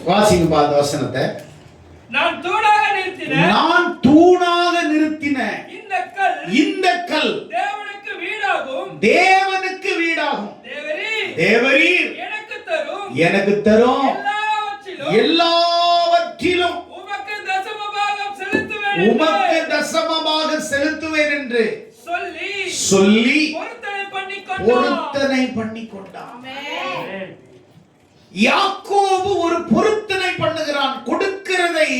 வாசிங்க பார்த்த வசனத்தை. நான் தூணாக நிறுத்தின இந்த கல் தேவனுக்கு வீடாகும். தேவரீர் எனக்கு தரும் எல்லாவற்றிலும் உமக்கு தசமமாக செலுத்துவேன் என்று சொல்லி பொருத்தனை பண்ணி கொண்டான். யாக்கோபு ஒரு பொருத்தனை பண்ணுகிறான். கொடுக்கிறதை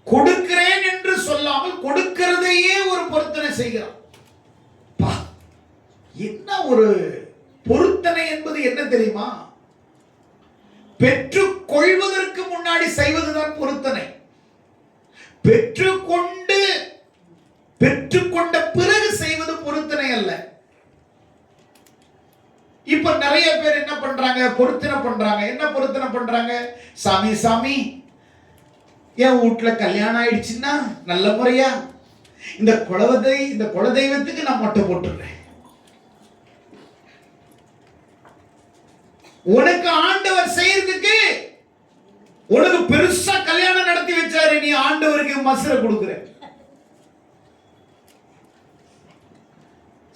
கொடுக்கிறேன் என்று சொல்லாமல் கொடுக்கிறதையே ஒரு பொருத்தனை செய்கிறான். என்ன ஒரு பொருத்தனை என்பது என்ன தெரியுமா? பெற்றுக் கொள்வதற்கு முன்னாடி செய்வதுதான் பொருத்தனை. பெற்றுக்கொண்ட பிறகு செய்வது பொருத்தனை அல்ல. இப்ப நிறைய பேர் என்ன பண்றாங்க? பொருத்தனை பண்றாங்க. என்ன பொருத்தனை பண்றாங்க? சாமி என் வீட்டுல கல்யாணம் ஆயிடுச்சுன்னா நல்ல முறையா இந்த குலதெய்வத்துக்கு நான் மொட்டை போட்டுறேன். உனக்கு ஆண்டவர் செய்யறதுக்கு உனக்கு பெருசா கல்யாணம் நடத்தி வச்சாரு, நீ ஆண்டவருக்கு மசுர கொடுக்குற.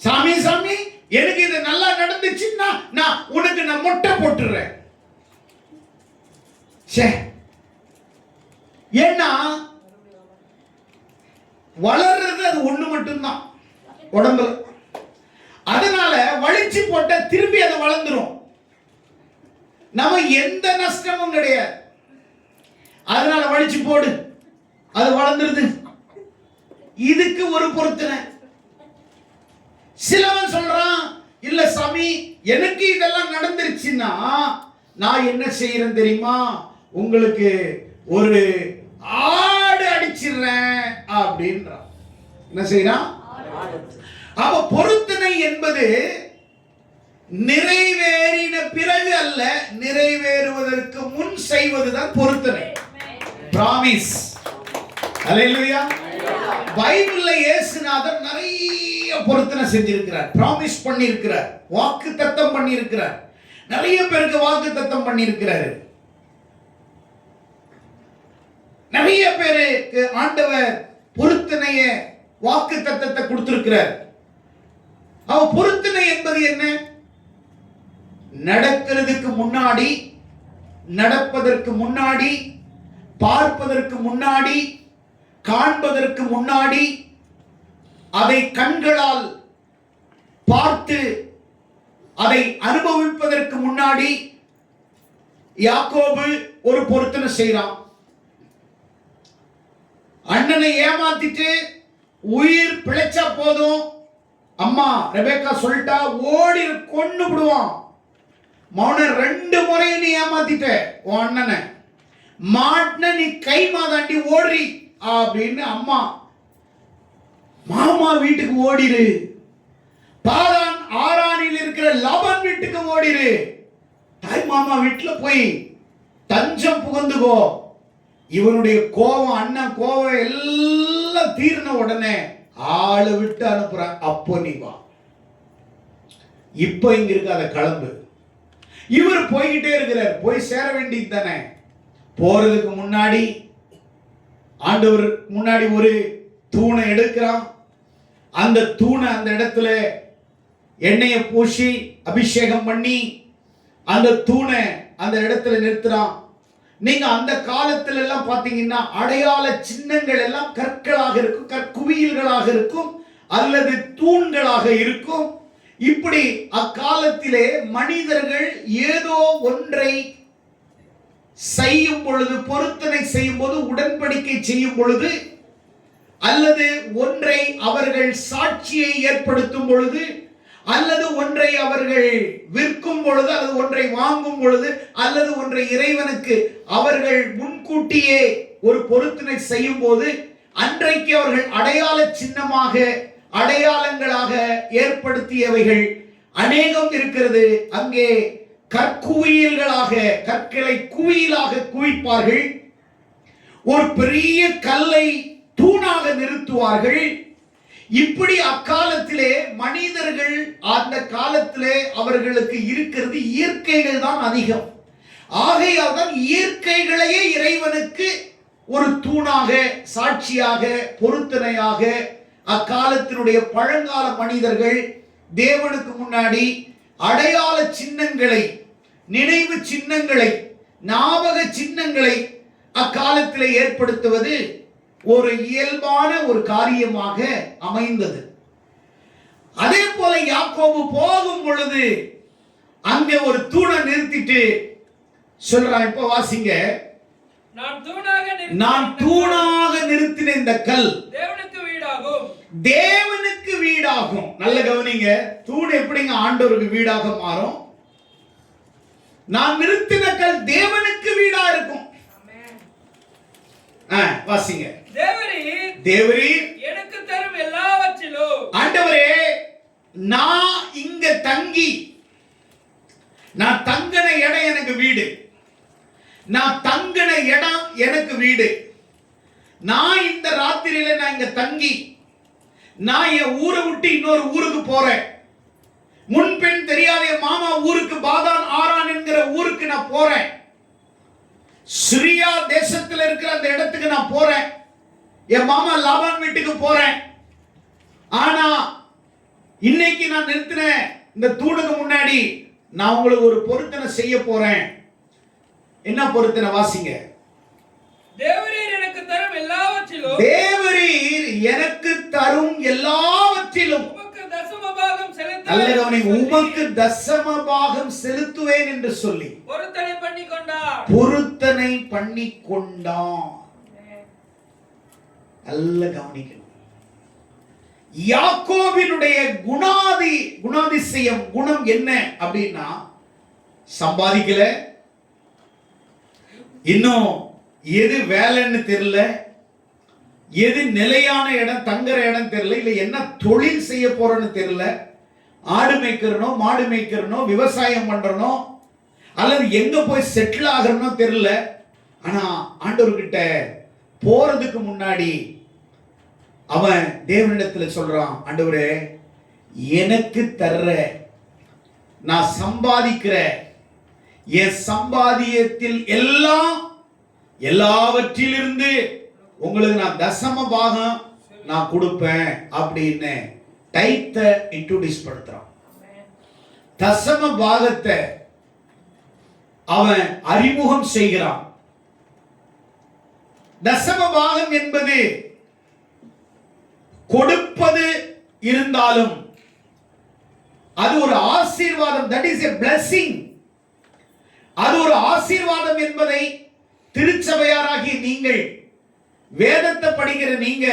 சாமி எனக்கு இது நல்லா நடந்துச்சுன்னா நான் உனக்கு மொட்டை போட்டுறேன். ஏன்னா வளர்றது அது ஒண்ணு மட்டும்தான் உடம்புல. அதனால வலிச்சு போட்ட திரும்பி அது வளர்ந்துரும். நம்ம எந்த நஷ்டமும் கிடையாது. அதனால வலிச்சு போடு, அது வளர்ந்துருது. இதுக்கு ஒரு பொருத்தனை. சிலவன் சொல்றான், இல்ல சாமி எனக்கு இதெல்லாம் நடந்துருச்சுன்னா நான் என்ன செய்யறேன் தெரியுமா? உங்களுக்கு ஒரு ஆடு அடிச்சிடுறேன் அப்படின்றான். என்ன செய்யறான்? அப்ப பொருத்தனை என்பது நிறைவேறின பிறகு அல்ல, நிறைவேறுவதற்கு முன் செய்வதுதான் பொருத்தனை. பிராமிஸ். அல்லேலூயா. பைபிள்ல இயேசுநாதர் நிறைய பொருத்தனை செஞ்சிருக்கிறார். பிராமிஸ் பண்ணி இருக்கிறார், வாக்கு தத்தம் பண்ணி இருக்கிறார். நிறைய பேருக்கு வாக்கு தத்தம் பண்ணி இருக்கிறார். நிறைய பேருக்கு ஆண்டவர் பொருத்தனைய வாக்கு தத்தத்தை கொடுத்திருக்கிறார். அவ பொருத்தனை என்பது என்ன? நடக்கிறதுக்கு முன்னாடி, நடப்பதற்கு முன்னாடி, பார்ப்பதற்கு முன்னாடி, காண்பதற்கு முன்னாடி, அதை கண்களால் பார்த்து அதை அனுபவிப்பதற்கு முன்னாடி யாக்கோபு ஒரு பொருத்தனை செய்றான். அண்ணனை ஏமாத்திட்டு உயிர் பிழைச்சா போதும், அம்மா ரெபேக்கா சொல்லிட்டா ஓடி கொன்னு விடுவான். மௌன 2 முறை நீ ஏமாத்திட்ட உன் அண்ணனை, மாட்டின நீ கை மாதாண்டி ஓடி அப்படின்னு அம்மா, மாமா வீட்டுக்கு ஓடிரு, பாரான் ஆரானில் இருக்கிற லாபான் வீட்டுக்கு ஓடிரு, தாய் மாமா வீட்டுல போய் தஞ்சம் புகுந்துகோ. இவனுடைய கோபம், அண்ணன் கோபம் எல்லாம் தீர்ன உடனே ஆளை விட்டு அனுப்புறான். அப்போ நீ வா, இப்ப இங்க இருக்காத, கிளம்பு. இவர் போய்கிட்டே இருக்கிறார். போய் சேர வேண்டியது தானே. போறதுக்கு முன்னாடி ஆண்டவர் முன்னாடி ஒரு தூணை எடுக்கிறான். அந்த தூணை அந்த இடத்துல எண்ணெயை பூசி அபிஷேகம் பண்ணி அந்த தூணை அந்த இடத்துல நிறுத்துறான். நீங்க அந்த காலத்துல எல்லாம் பாத்தீங்கன்னா அடையாள சின்னங்கள் எல்லாம் கற்களாக இருக்கும், கற்குவியல்களாக இருக்கும், அல்லது தூண்களாக இருக்கும். இப்படி அக்காலத்திலே மனிதர்கள் ஏதோ ஒன்றை செய்யும் பொழுது, பொருத்தனை செய்யும் போது, உடன்படிக்கை செய்யும் பொழுது, அல்லது ஒன்றை அவர்கள் சாட்சியை ஏற்படுத்தும் பொழுது, அல்லது ஒன்றை அவர்கள் விற்கும் பொழுது, அல்லது ஒன்றை வாங்கும் பொழுது, அல்லது ஒன்றை இறைவனுக்கு அவர்கள் முன்கூட்டியே ஒரு பொருத்தனை செய்யும் போது, அன்றைக்கு அவர்கள் அடையாள சின்னமாக, அடையாளங்களாக ஏற்படுத்தியவைகள் அநேகம் இருக்கிறது. அங்கே கற்குவியல்களாக, கற்களை குவியலாக குவிப்பார்கள். ஒரு பெரிய கல்லை தூணாக நிறுத்துவார்கள். இப்படி அக்காலத்திலே மனிதர்கள், அந்த காலத்திலே அவர்களுக்கு இருக்கிறது இயற்கைகள் தான் அதிகம். ஆகையால் தான் இயற்கைகளையே இறைவனுக்கு ஒரு தூணாக, சாட்சியாக, பொருத்தனையாக அக்காலத்தினுடைய பழங்கால மனிதர்கள் தேவனுக்கு முன்னாடி அடையாள சின்னங்களை, நினைவு சின்னங்களை, ஞாபக சின்னங்களை அக்காலத்தில் ஏற்படுத்துவது ஒரு இயல்பான ஒரு காரியமாக அமைந்தது. அதே போல யாக்கோபு போகும் பொழுது அங்கே ஒரு தூணை நிறுத்திட்டு சொல்றான். இப்ப வாசிங்க. நான் தூணாக நிறுத்தின இந்த கல் தேவனுக்கு வீடாகும். நல்ல கவனிங்க. தூண் எப்படிங்க ஆண்டவருக்கு வீடாக மாறும்? நான் நிறுத்தின கல் தேவனுக்கு வீடா இருக்கும். வாசிங்க. தேவரீர் எனக்கு தரும் எல்லாவற்றிலும், ஆண்டவரே நான் இங்க தங்கி, நான் தங்கின இடம் எனக்கு வீடு, நான் தங்கின இடம் எனக்கு வீடு. நான் இந்த ராத்திரியில நான் இங்க தங்கி, நான் என் ஊரை விட்டு இன்னொரு ஊருக்கு போறேன். முன்பெண் தெரியாத என் மாமா ஊருக்கு, பாதான் ஆரான் என்கிற ஊருக்கு நான் போறேன். சிரியா தேசத்தில் இருக்கிற அந்த இடத்துக்கு நான் போறேன். என் மாமா லாபான் வீட்டுக்கு போறேன். ஆனா இன்னைக்கு நான் நிறுத்தின இந்த தூணுக்கு முன்னாடி நான் உங்களுக்கு ஒரு பொருத்தனை செய்ய போறேன். என்ன பொருத்தனை? வாசிங்க. தேவரீர் எனக்கு தரும் எல்லாவற்றிலும், தேவரீர் எனக்கு தரும் எல்லாவற்றிலும் உமக்கு தசமபாகம் செலுத்துவேன், உமக்கு தசமபாகம் செலுத்துவேன் என்று சொல்லி பொருத்தனை பண்ணி கொண்டான். பொருத்தனை பண்ணி கொண்டான். நல்ல கவனிக்கணும். யாக்கோபினுடைய குணாதிசயம், குணம் என்ன அப்படின்னா, சம்பாதிக்கல, இன்னும் எது வேலைன்னு தெரியல, எது நிலையான இடம், தங்குற இடம் தெரியல, இல்ல என்ன தொழில் செய்ய போறேன்னு தெரியல, ஆடு மேய்க்கிறனோ மாடு மேய்க்கிறனோ விவசாயம் பண்றனோ அல்லது எங்க போய் செட்டில் ஆகிறனோ தெரியல. ஆனா ஆண்டவர்கிட்ட போறதுக்கு முன்னாடி அவன் தேவனிடத்துல சொல்றான், ஆண்டவரே எனக்கு தர்ற, நான் சம்பாதிக்கிற என் சம்பாதியத்தில் எல்லாவற்றிலிருந்து உங்களுக்கு நான் தசம பாகம் நான் கொடுப்பேன் அப்படின்னு டைத்தை இன்ட்ரோடியூஸ் படுத்துறான். தசம பாகத்தை அவன் அறிமுகம் செய்கிறான். தசம பாகம் என்பது கொடுப்பது இருந்தாலும் அது ஒரு ஆசீர்வாதம். That is a blessing. அது ஒரு ஆசீர்வாதம் என்பதை திருச்சபையாராகிய நீங்கள், வேதத்தை படிக்கிற நீங்க,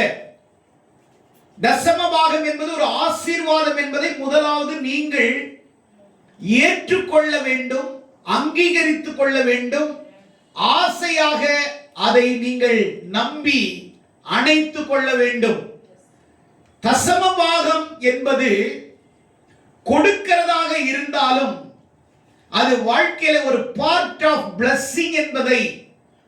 தசம பாகம் என்பது ஒரு ஆசீர்வாதம் என்பதை முதலாவது நீங்கள் ஏற்றுக்கொள்ள வேண்டும், அங்கீகரித்துக் கொள்ள வேண்டும். ஆசையாக அதை நீங்கள் நம்பி அணைத்துக் கொள்ள வேண்டும். தசம பாகம் என்பது கொடுக்கிறதாக இருந்தாலும் அது வாழ்க்கையில ஒரு பார்ட் ஆஃப் blessing என்பதை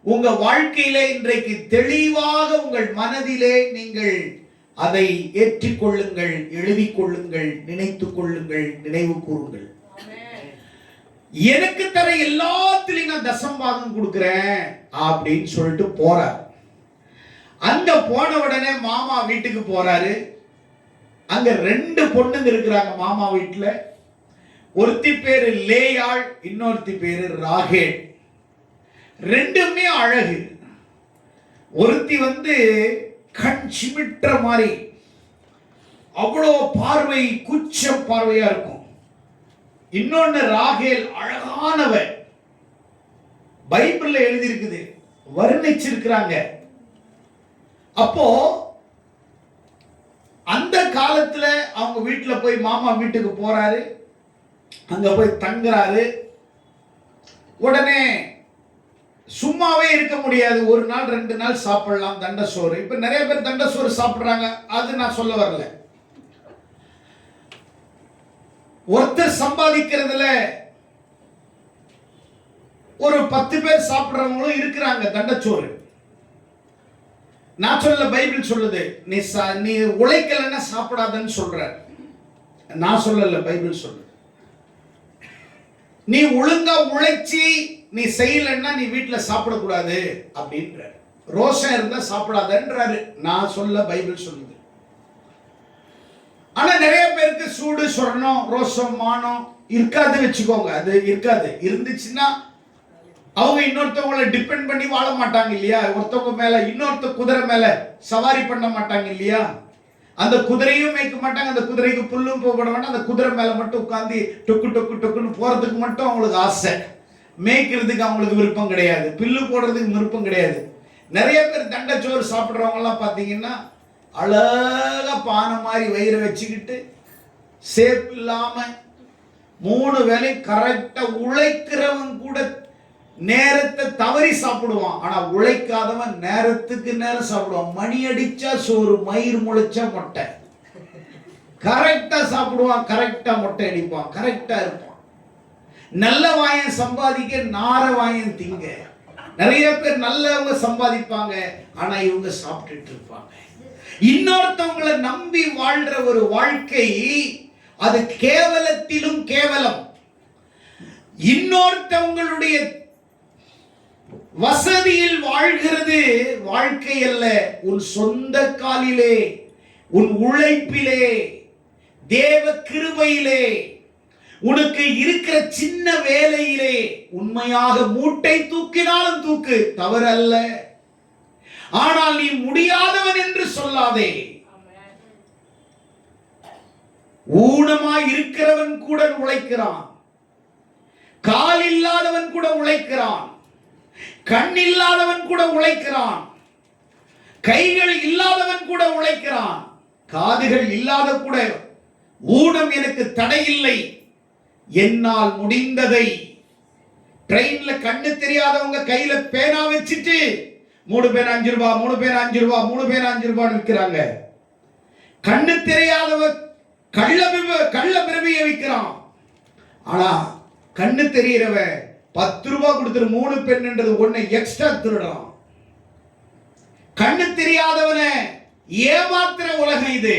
உங்க வாழ்க்கையில இன்றைக்கு தெளிவாக உங்கள் மனதிலே நீங்கள் அதை ஏற்றுக்கொள்ளுங்கள், எழுதிக் கொள்ளுங்கள், நினைத்துக் கொள்ளுங்கள், நினைவு கூறுங்கள். எனக்கு தர எல்லாத்திலையும் நான் தசம்பாகம் கொடுக்கிறேன் அப்படின்னு சொல்லிட்டு போறார். அங்க போன உடனே மாமா வீட்டுக்கு போறாரு. அங்க 2 பொண்ணுங்க இருக்கிறாங்க மாமா வீட்டுல. ஒருத்தி பேரு லேயாள், இன்னொருத்தி பேரு ராகேல். 2மே அழகு. ஒருத்தி கண் சிமிட்ட மாதிரி, அவ்வளோ பார்வை குச்ச பார்வையா இருக்கும். இன்னொன்னு ராகேல் அழகானவ. பைபிள்ல எழுதி இருக்குது, வர்ணிச்சிருக்கிறாங்க. அப்போ அந்த காலத்துல அவங்க வீட்டுல போய் மாமா வீட்டுக்கு போறாரு. அங்க போய் தங்குறாரு. உடனே சும்மாவே இருக்க முடியாது. ஒரு நாள் 2 நாள் சாப்பிடலாம் தண்ட சோறு. இப்ப நிறைய பேர் தண்ட சோறு சாப்பிடுறாங்க, அது நான் சொல்ல வரல. ஒருத்தர் சம்பாதிக்கிறதுல ஒரு 10 பேர் சாப்பிடுறவங்களும் இருக்கிறாங்க தண்டச்சோறு. நான் சொல்ல, பைபிள் சொல்லுது, நீ உழைக்கலன்னா சாப்பிடாதன்னு சொல்ற. நான் சொல்லல, பைபிள் சொல்லுது. நீ ஒழுங்கா உழைச்சி நீ செய்யலைன்னா நீ வீட்டுல சாப்பிடக்கூடாது அப்படின்றாரு. ரோஷம் இருந்தா சாப்பிடாதன்றாரு. நான் சொல்ல, பைபிள் சொல்லுது. ஆனா நிறைய பேருக்கு சூடு சொரணம் ரோஷம் மானம் இருக்காது வச்சுக்கோங்க. அது இருக்காது. இருந்துச்சுன்னா அவங்க இன்னொருத்தவங்களை டிபெண்ட் பண்ணி வாழ மாட்டாங்க இல்லையா? ஒருத்தவங்க மேல இன்னொருத்த குதிரை மேல சவாரி பண்ண மாட்டாங்க இல்லையா? அந்த குதிரையும் மேய்க்க மாட்டாங்க, அந்த குதிரைக்கு புல்லும் போட மாட்டாங்க, அந்த குதிரை மேல மட்டும் உட்காந்து டொக்கு டொக்கு டொக்குன்னு போறதுக்கு மட்டும் அவங்களுக்கு ஆசை. மேய்க்கிறதுக்கு அவங்களுக்கு விருப்பம் கிடையாது, பில்லு போடுறதுக்கு விருப்பம் கிடையாது. நிறைய பேர் தண்டச்சோறு சாப்பிட்றவங்க எல்லாம் பாத்தீங்கன்னா அழகா பானை மாதிரி வயிறை வச்சுக்கிட்டு சேப் இல்லாம 3 வேளை கரெக்டா உழைக்கிறவன் கூட நேரத்தை தவறி சாப்பிடுவான். ஆனா உழைக்காதவன் நேரத்துக்கு நேரம் சாப்பிடுவான். மணி அடிச்சா சோறு, மயிர் முளைச்சா மொட்டை. கரெக்டா சாப்பிடுவான், கரெக்டா மொட்டை அடிப்பான், கரெக்டா இருப்பான். நல்ல வாயன் சம்பாதிக்க நார வாயன் திங்க. நிறைய பேர் நல்லவங்க சம்பாதிப்பாங்க, ஆனா இவங்க சாப்பிட்டுட்டு இருப்பாங்க. இன்னொருத்தவங்களை நம்பி வாழ்ற ஒரு வாழ்க்கை அது கேவலத்திலும் கேவலம். இன்னொருத்தவங்களுடைய வசதியில் வாழ்கிறது வாழ்க்கை அல்ல. உன் சொந்த காலிலே, உன் உழைப்பிலே, தேவ கிருபையிலே, உனக்கு இருக்கிற சின்ன வேலையிலே உண்மையாக மூட்டை தூக்கினாலும் தூக்கு, தவறல்ல. ஆனால் நீ முடியாதவன் என்று சொல்லாதே. ஊனமாய் இருக்கிறவன் கூட உழைக்கிறான், கால் இல்லாதவன் கூட உழைக்கிறான், கண் இல்லாதவன் கூட உழைக்கிறான், கைகள் இல்லாதவன் கூட உழைக்கிறான், காதுகள் இல்லாத கூட ஊனம் எனக்கு தடையில்லை, என்னால் முடிந்ததை. ட்ரெயின்ல கண்ணு தெரியாதவங்க கையில பேனா வச்சுட்டு 3 பேர் 5 ரூபாய், 3 பேர் 5 ரூபாய், 3 பேர் 5 ரூபாய் விற்கிறாங்க. கண்ணு தெரியாதவ கள்ள பிரபிய விற்கிறான். ஆனா கண்ணு தெரிகிறவ 10 ரூபாய் கொடுத்துரு 3 பெண்ன்றது ஒண்ணு எக்ஸ்ட்ரா திருடுறான். கண்ணு தெரியாதவனை ஏமாத்துற உலகம் இது.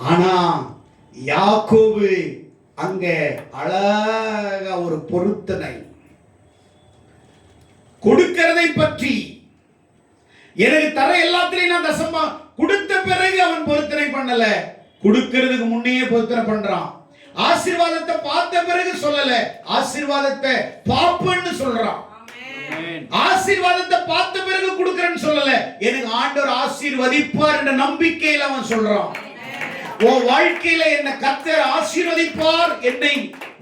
ஆனா யாக்கோபு அங்க அழகா ஒரு பொருத்தனை கொடுக்கிறதை பற்றி, எனக்கு தர எல்லாத்திலையும் நான் தசமா கொடுத்த பிறகு அவன் பொருத்தனை பண்ணல, கொடுக்கிறதுக்கு முன்னையே பொருத்தனை பண்றான். ஆசீர்வாதத்தை பார்த்த பிறகு சொல்லல, ஆசீர்வாதத்தை பாப்பன்னு சொல்றான். ஆசீர்வாதத்தை பார்த்த பிறகு கொடுக்கிறேன்னு சொல்லல, எனக்கு ஆண்டவர் ஆசீர்வதிப்பார் என்ற நம்பிக்கையில் அவன் சொல்றான். உன் வாழ்க்கையில என்ன கர்த்தர் ஆசீர்வதிப்பார், என்னை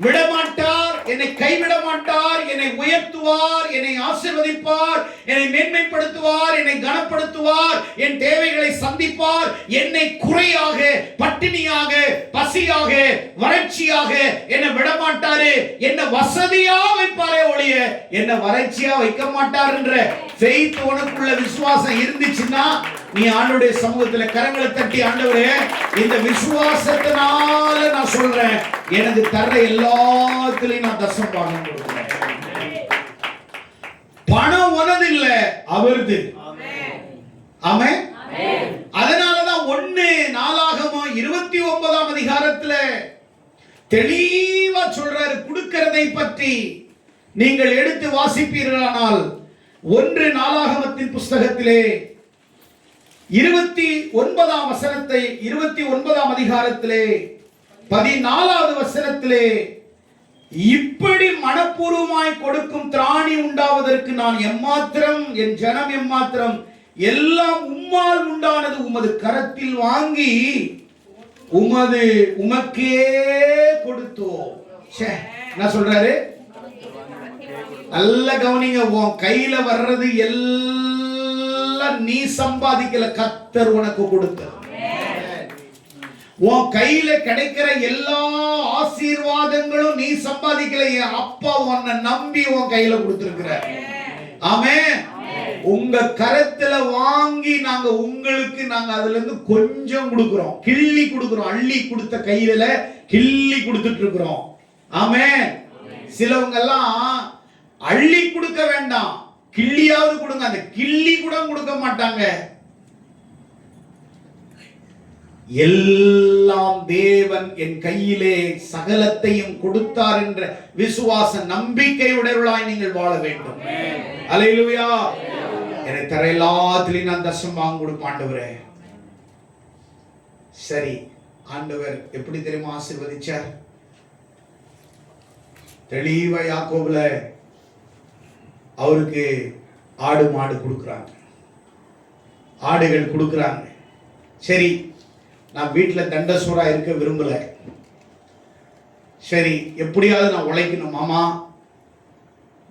விடமாட்டார், என்னை கைவிட மாட்டார், என்னை உயர்த்துவார், என்னை ஆசீர்வதிப்பார், என்னை மேன்மைப்படுத்துவார், என்னை கனப்படுத்துவார், என் தேவைகளை சந்திப்பார், என்னை குறையாக, பட்டினியாக, பசியாக, வறட்சியாக என்னை விடமாட்டாரு, என்ன வசதியா வைப்பாரே ஒழிய என்ன வறட்சியா வைக்க மாட்டார் என்ற faith உனக்குள்ள விசுவாசம் இருந்துச்சுன்னா நீ ஆண்டவருடைய சமூகத்துல கரங்களை தட்டி, ஆண்டவரே இந்த விசுவாசத்தினால நான் சொல்றேன், எனக்கு தர்ற எல்லாத்திலையும் நான் தசம் பாகம் கொடுக்கிறேன். பணம் உனது இல்ல, அவரது. ஆமென். அதனாலதான் 1 நாளாகமம் 29ஆம் அதிகாரத்துல தெளிவா சொல்றாரு கொடுக்கிறதை பற்றி. நீங்கள் எடுத்து வாசிப்பீர்களானால் 1 நாளாகமத்தின் புஸ்தகத்திலே 29ஆம் வசனத்தை 29ஆம் அதிகாரத்திலே 14வது வசனத்திலே, இப்படி மனப்பூர்வமாய் கொடுக்கும் திராணி உண்டாவதற்கு நான் எம்மாத்திரம், என் ஜனம் எம்மாத்திரம், எல்லாம் உம்மால் உண்டானது, உமது கரத்தில் வாங்கி உமக்கே கொடுத்தோம். என்ன சொல்றாரு? நல்ல கவனிங்க. உன் கையில வர்றது எல்லாம் நீ சம்பாதிக்கல, கர்த்தர் உனக்கு கொடுத்த. உன் கையில கிடைக்கிற எல்லா ஆசீர்வாதங்களும் நீ சம்பாதிக்கல, என் அப்பா உன்னை நம்பி உன் கையில கொடுத்திருக்கிறார். ஆமென். உங்க கரத்துல வாங்கி நாங்க உங்களுக்கு அதுல இருந்து கொஞ்சம் கொடுக்கிறோம், கிள்ளி கொடுக்கிறோம். அள்ளி கொடுத்த கையில கிள்ளி கொடுத்துட்டு இருக்கிறோம். ஆமென். சிலவங்க எல்லாம் அள்ளி கொடுக்க வேண்டாம், கிள்ளியாவது கொடுங்க. அந்த கிள்ளி கூட கொடுக்க மாட்டாங்க. எல்லாம் தேவன் என் கையிலே சகலத்தையும் கொடுத்தார் என்ற விசுவாச நம்பிக்கையுடையவர்களாய் நீங்கள் வாழ வேண்டும். அல்லேலூயா. எனக்கு தர எல்லாத்திலையும் நான் தசமபாகம் கொடுப்பேன் ஆண்டவரே. சரி, ஆண்டவர் எப்படி தெரியுமா ஆசீர்வதிச்சார்? தெளிவா யாக்கோபுல அவருக்கு ஆடு மாடு கொடுக்குறாங்க, ஆடுகள் கொடுக்குறாங்க. சரி, நான் வீட்டில் தண்டசோரா இருக்க விரும்பல. சரி, எப்படியாவது நான் உழைக்கணும் மாமா,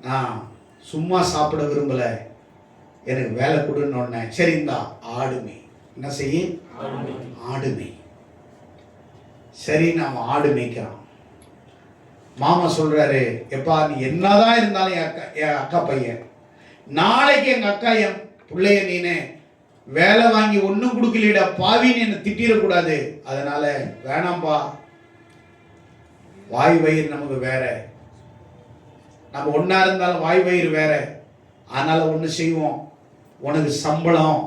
நான் சும்மா சாப்பிட விரும்பல, எனக்கு வேலை கொடுன்னு. சரி, இந்த ஆடுமை என்ன செய்ய? ஆடுமை. சரி, நான் ஆடு மேய்க்கிறான். மாமா சொல்றாரு, எப்பா நீ என்னதான் இருந்தாலும் என் அக்கா பையன், நாளைக்கு எங்க அக்கா என் பிள்ளைய நீனு வேலை வாங்கி ஒன்றும் கொடுக்கலடா பாவின்னு என்னை திட்டிடக்கூடாது. அதனால வேணாம்பா, வாய் வயிறு நமக்கு வேற, நம்ம ஒன்னா இருந்தாலும் வாய் வயிறு வேற. அதனால ஒன்று செய்வோம், உனக்கு சம்பளம்.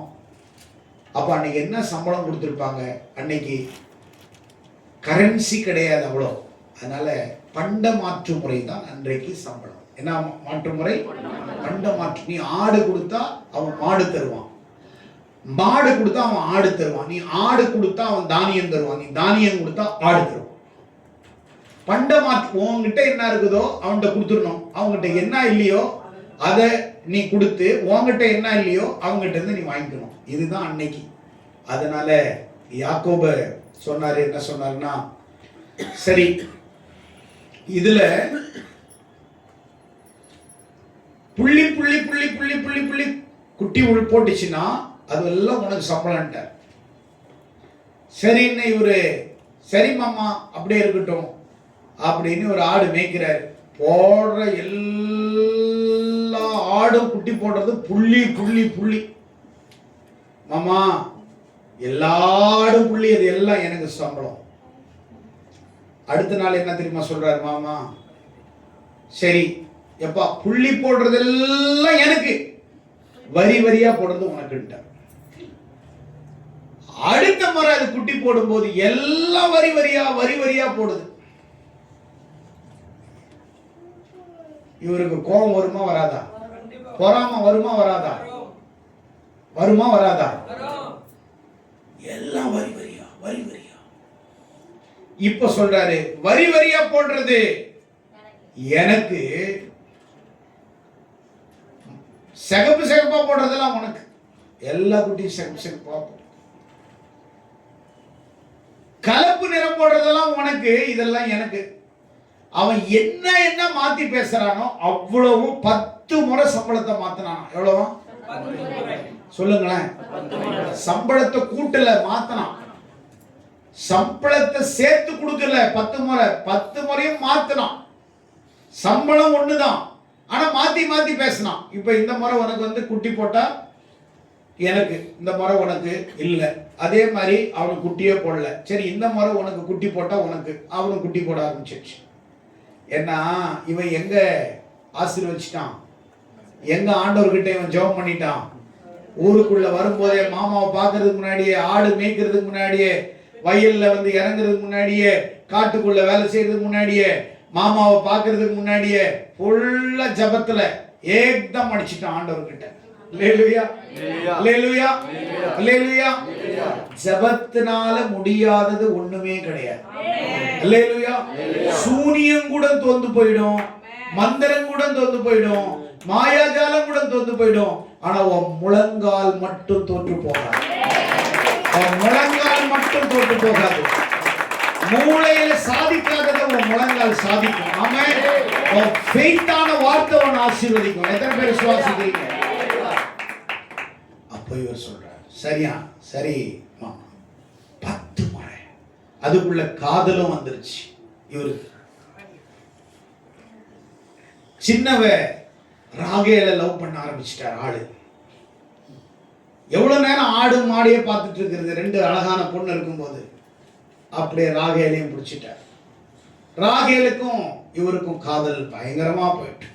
அப்போ அன்னைக்கு என்ன சம்பளம் கொடுத்துருப்பாங்க? அன்னைக்கு கரன்சி கிடையாது அவ்வளோ. அதனால பண்ட மாற்று முறை தான் அன்றைக்கு சம்பளம். என்ன மாற்று முறை? பண்ட மாற்று. நீ ஆடு கொடுத்தா அவன் மாடு தருவான், மாடு கொடுத்தா அவன் ஆடு தருவான், நீ ஆடு கொடுத்தா அவன் தானியம் தருவான், நீ தானியம் கொடுத்தா ஆடு தருவான். பண்ட மாற்று. உன்கிட்ட என்ன இருக்குதோ அவன்கிட்ட கொடுத்துடணும், அவங்ககிட்ட என்ன இல்லையோ அதை நீ கொடுத்து, உன்கிட்ட என்ன இல்லையோ அவங்ககிட்ட இருந்து நீ வாங்கிக்கணும். இதுதான் அன்னைக்கு. அதனால யாக்கோப சொன்னாரு, என்ன சொன்னாருன்னா, சரி இதுல புள்ளி புள்ளி புள்ளி புள்ளி புள்ளி புள்ளி குட்டி உள் போட்டுச்சுன்னா அதெல்லாம் உனக்கு சம்பளம்ட்டார். சரின்னு இவரு, சரி மாமா அப்படியே இருக்கட்டும் அப்படின்னு ஒரு ஆடு மேய்க்கிறாரு. போடுற எல்லா ஆடும் குட்டி போடுறது புள்ளி புள்ளி புள்ளி. மாமா எல்லா ஆடும் புள்ளி, அது எல்லாம் எனக்கு சம்பளம். அடுத்த நாள் என்ன தெரியுமா சொல்றாரு மாமா? சரி எப்பா, புள்ளி போடுறதெல்லாம் எனக்கு, வரி வரியா போடுறது உனக்குன்ட்டார். அடுத்த முறை அது குட்டி போடும்போது எல்லாம் வரி வரியா வரி வரியா போடுது. இவருக்கு கோபம் வருமா வராதா? பொறாம வருமா வராதா? வருமா வராதா? எல்லாம் வரி வரியா வரி வரியா. இப்ப சொல்றாரு, வரி வரியா போடுறது எனக்கு, சிகப்பு சிகப்பா போடுறதெல்லாம் உனக்கு, எல்லா குட்டியும் சிகப்பு சிகப்பா, கலப்பு நிறம் போடுறதெல்லாம் உனக்கு, இதெல்லாம் எனக்கு. அவன் என்ன என்ன மாத்தி பேசுறானோ அவ்வளவு 10 முறை சம்பளத்தை மாத்தினான். எவ்வளவா சொல்லுங்களேன்? சம்பளத்தை கூட்டல, மாத்தினான். சம்பளத்தை சேர்த்து கொடுக்கல, 10 முறை, 10 முறையும் மாத்தினான். சம்பளம் ஒண்ணுதான், ஆனா மாத்தி மாத்தி பேசினான். இப்ப இந்த முறை உனக்கு வந்து குட்டி போட்டா எனக்கு, இந்த முறை உனக்கு இல்ல. அதே மாதிரி அவனுக்கு குட்டியே போடல. சரி, இந்த முறை உனக்கு குட்டி போட்டா உனக்கு, அவனுக்கு குட்டி போட ஆரம்பிச்சிருச்சு. ஏன்னா இவன் எங்க ஆசீர்வதிச்சிட்டான், எங்க ஆண்டவர்கிட்ட இவன் ஜெபம் பண்ணிட்டான். ஊருக்குள்ள வரும்போதே, மாமாவை பார்க்கறதுக்கு முன்னாடியே, ஆடு மேய்க்கிறதுக்கு முன்னாடியே, வயல்ல வந்து இறங்குறதுக்கு முன்னாடியே, காட்டுக்குள்ள வேலை செய்யறதுக்கு முன்னாடியே, மாமாவை பார்க்கறதுக்கு முன்னாடியே ஃபுல்லா ஜபத்துல ஏக்தம் அடிச்சிட்டான் ஆண்டவர்கிட்ட. அல்லேலூயா அல்லேலூயா அல்லேலூயா. ஜபத்தினால முடியாதது ஒண்ணுமே கிடையாது. அல்லேலூயா. சூனியம் கூட தோந்து போயிடும், மந்திரம் கூட தோந்து போயிடும், மாயாஜாலம் கூட தோந்து போயிடும். ஆனா உன் முழங்கால் மட்டும் தோற்று போகாது. உன் முழங்கால் மட்டும் தோற்று போகாது. மூளையில சாதிக்காததை உன் முழங்கால் சாதிக்கும். ஆமென். உன் ஃபெய்த்தான வார்த்தை உன்னை ஆசீர்வதிக்கும். எத்தனை பேர் விசுவாசிக்கிறீங்க? அப்ப இவர் சொல்றார், சரியா சரி மாமா, 10 முறை. அதுக்குள்ள காதலும் வந்துருச்சு இவருக்கு. சின்னவ ராகேல லவ் பண்ண ஆரம்பிச்சிட்டார் ஆளு. எவ்வளவு நேரம் ஆடு மாடியே பார்த்துட்டு இருக்கிறது, 2 அழகான பொண்ணு இருக்கும்போது. அப்படியே ராகேலையும் பிடிச்சிட்டார். ராகேலுக்கும் இவருக்கும் காதல் பயங்கரமா போயிட்டு.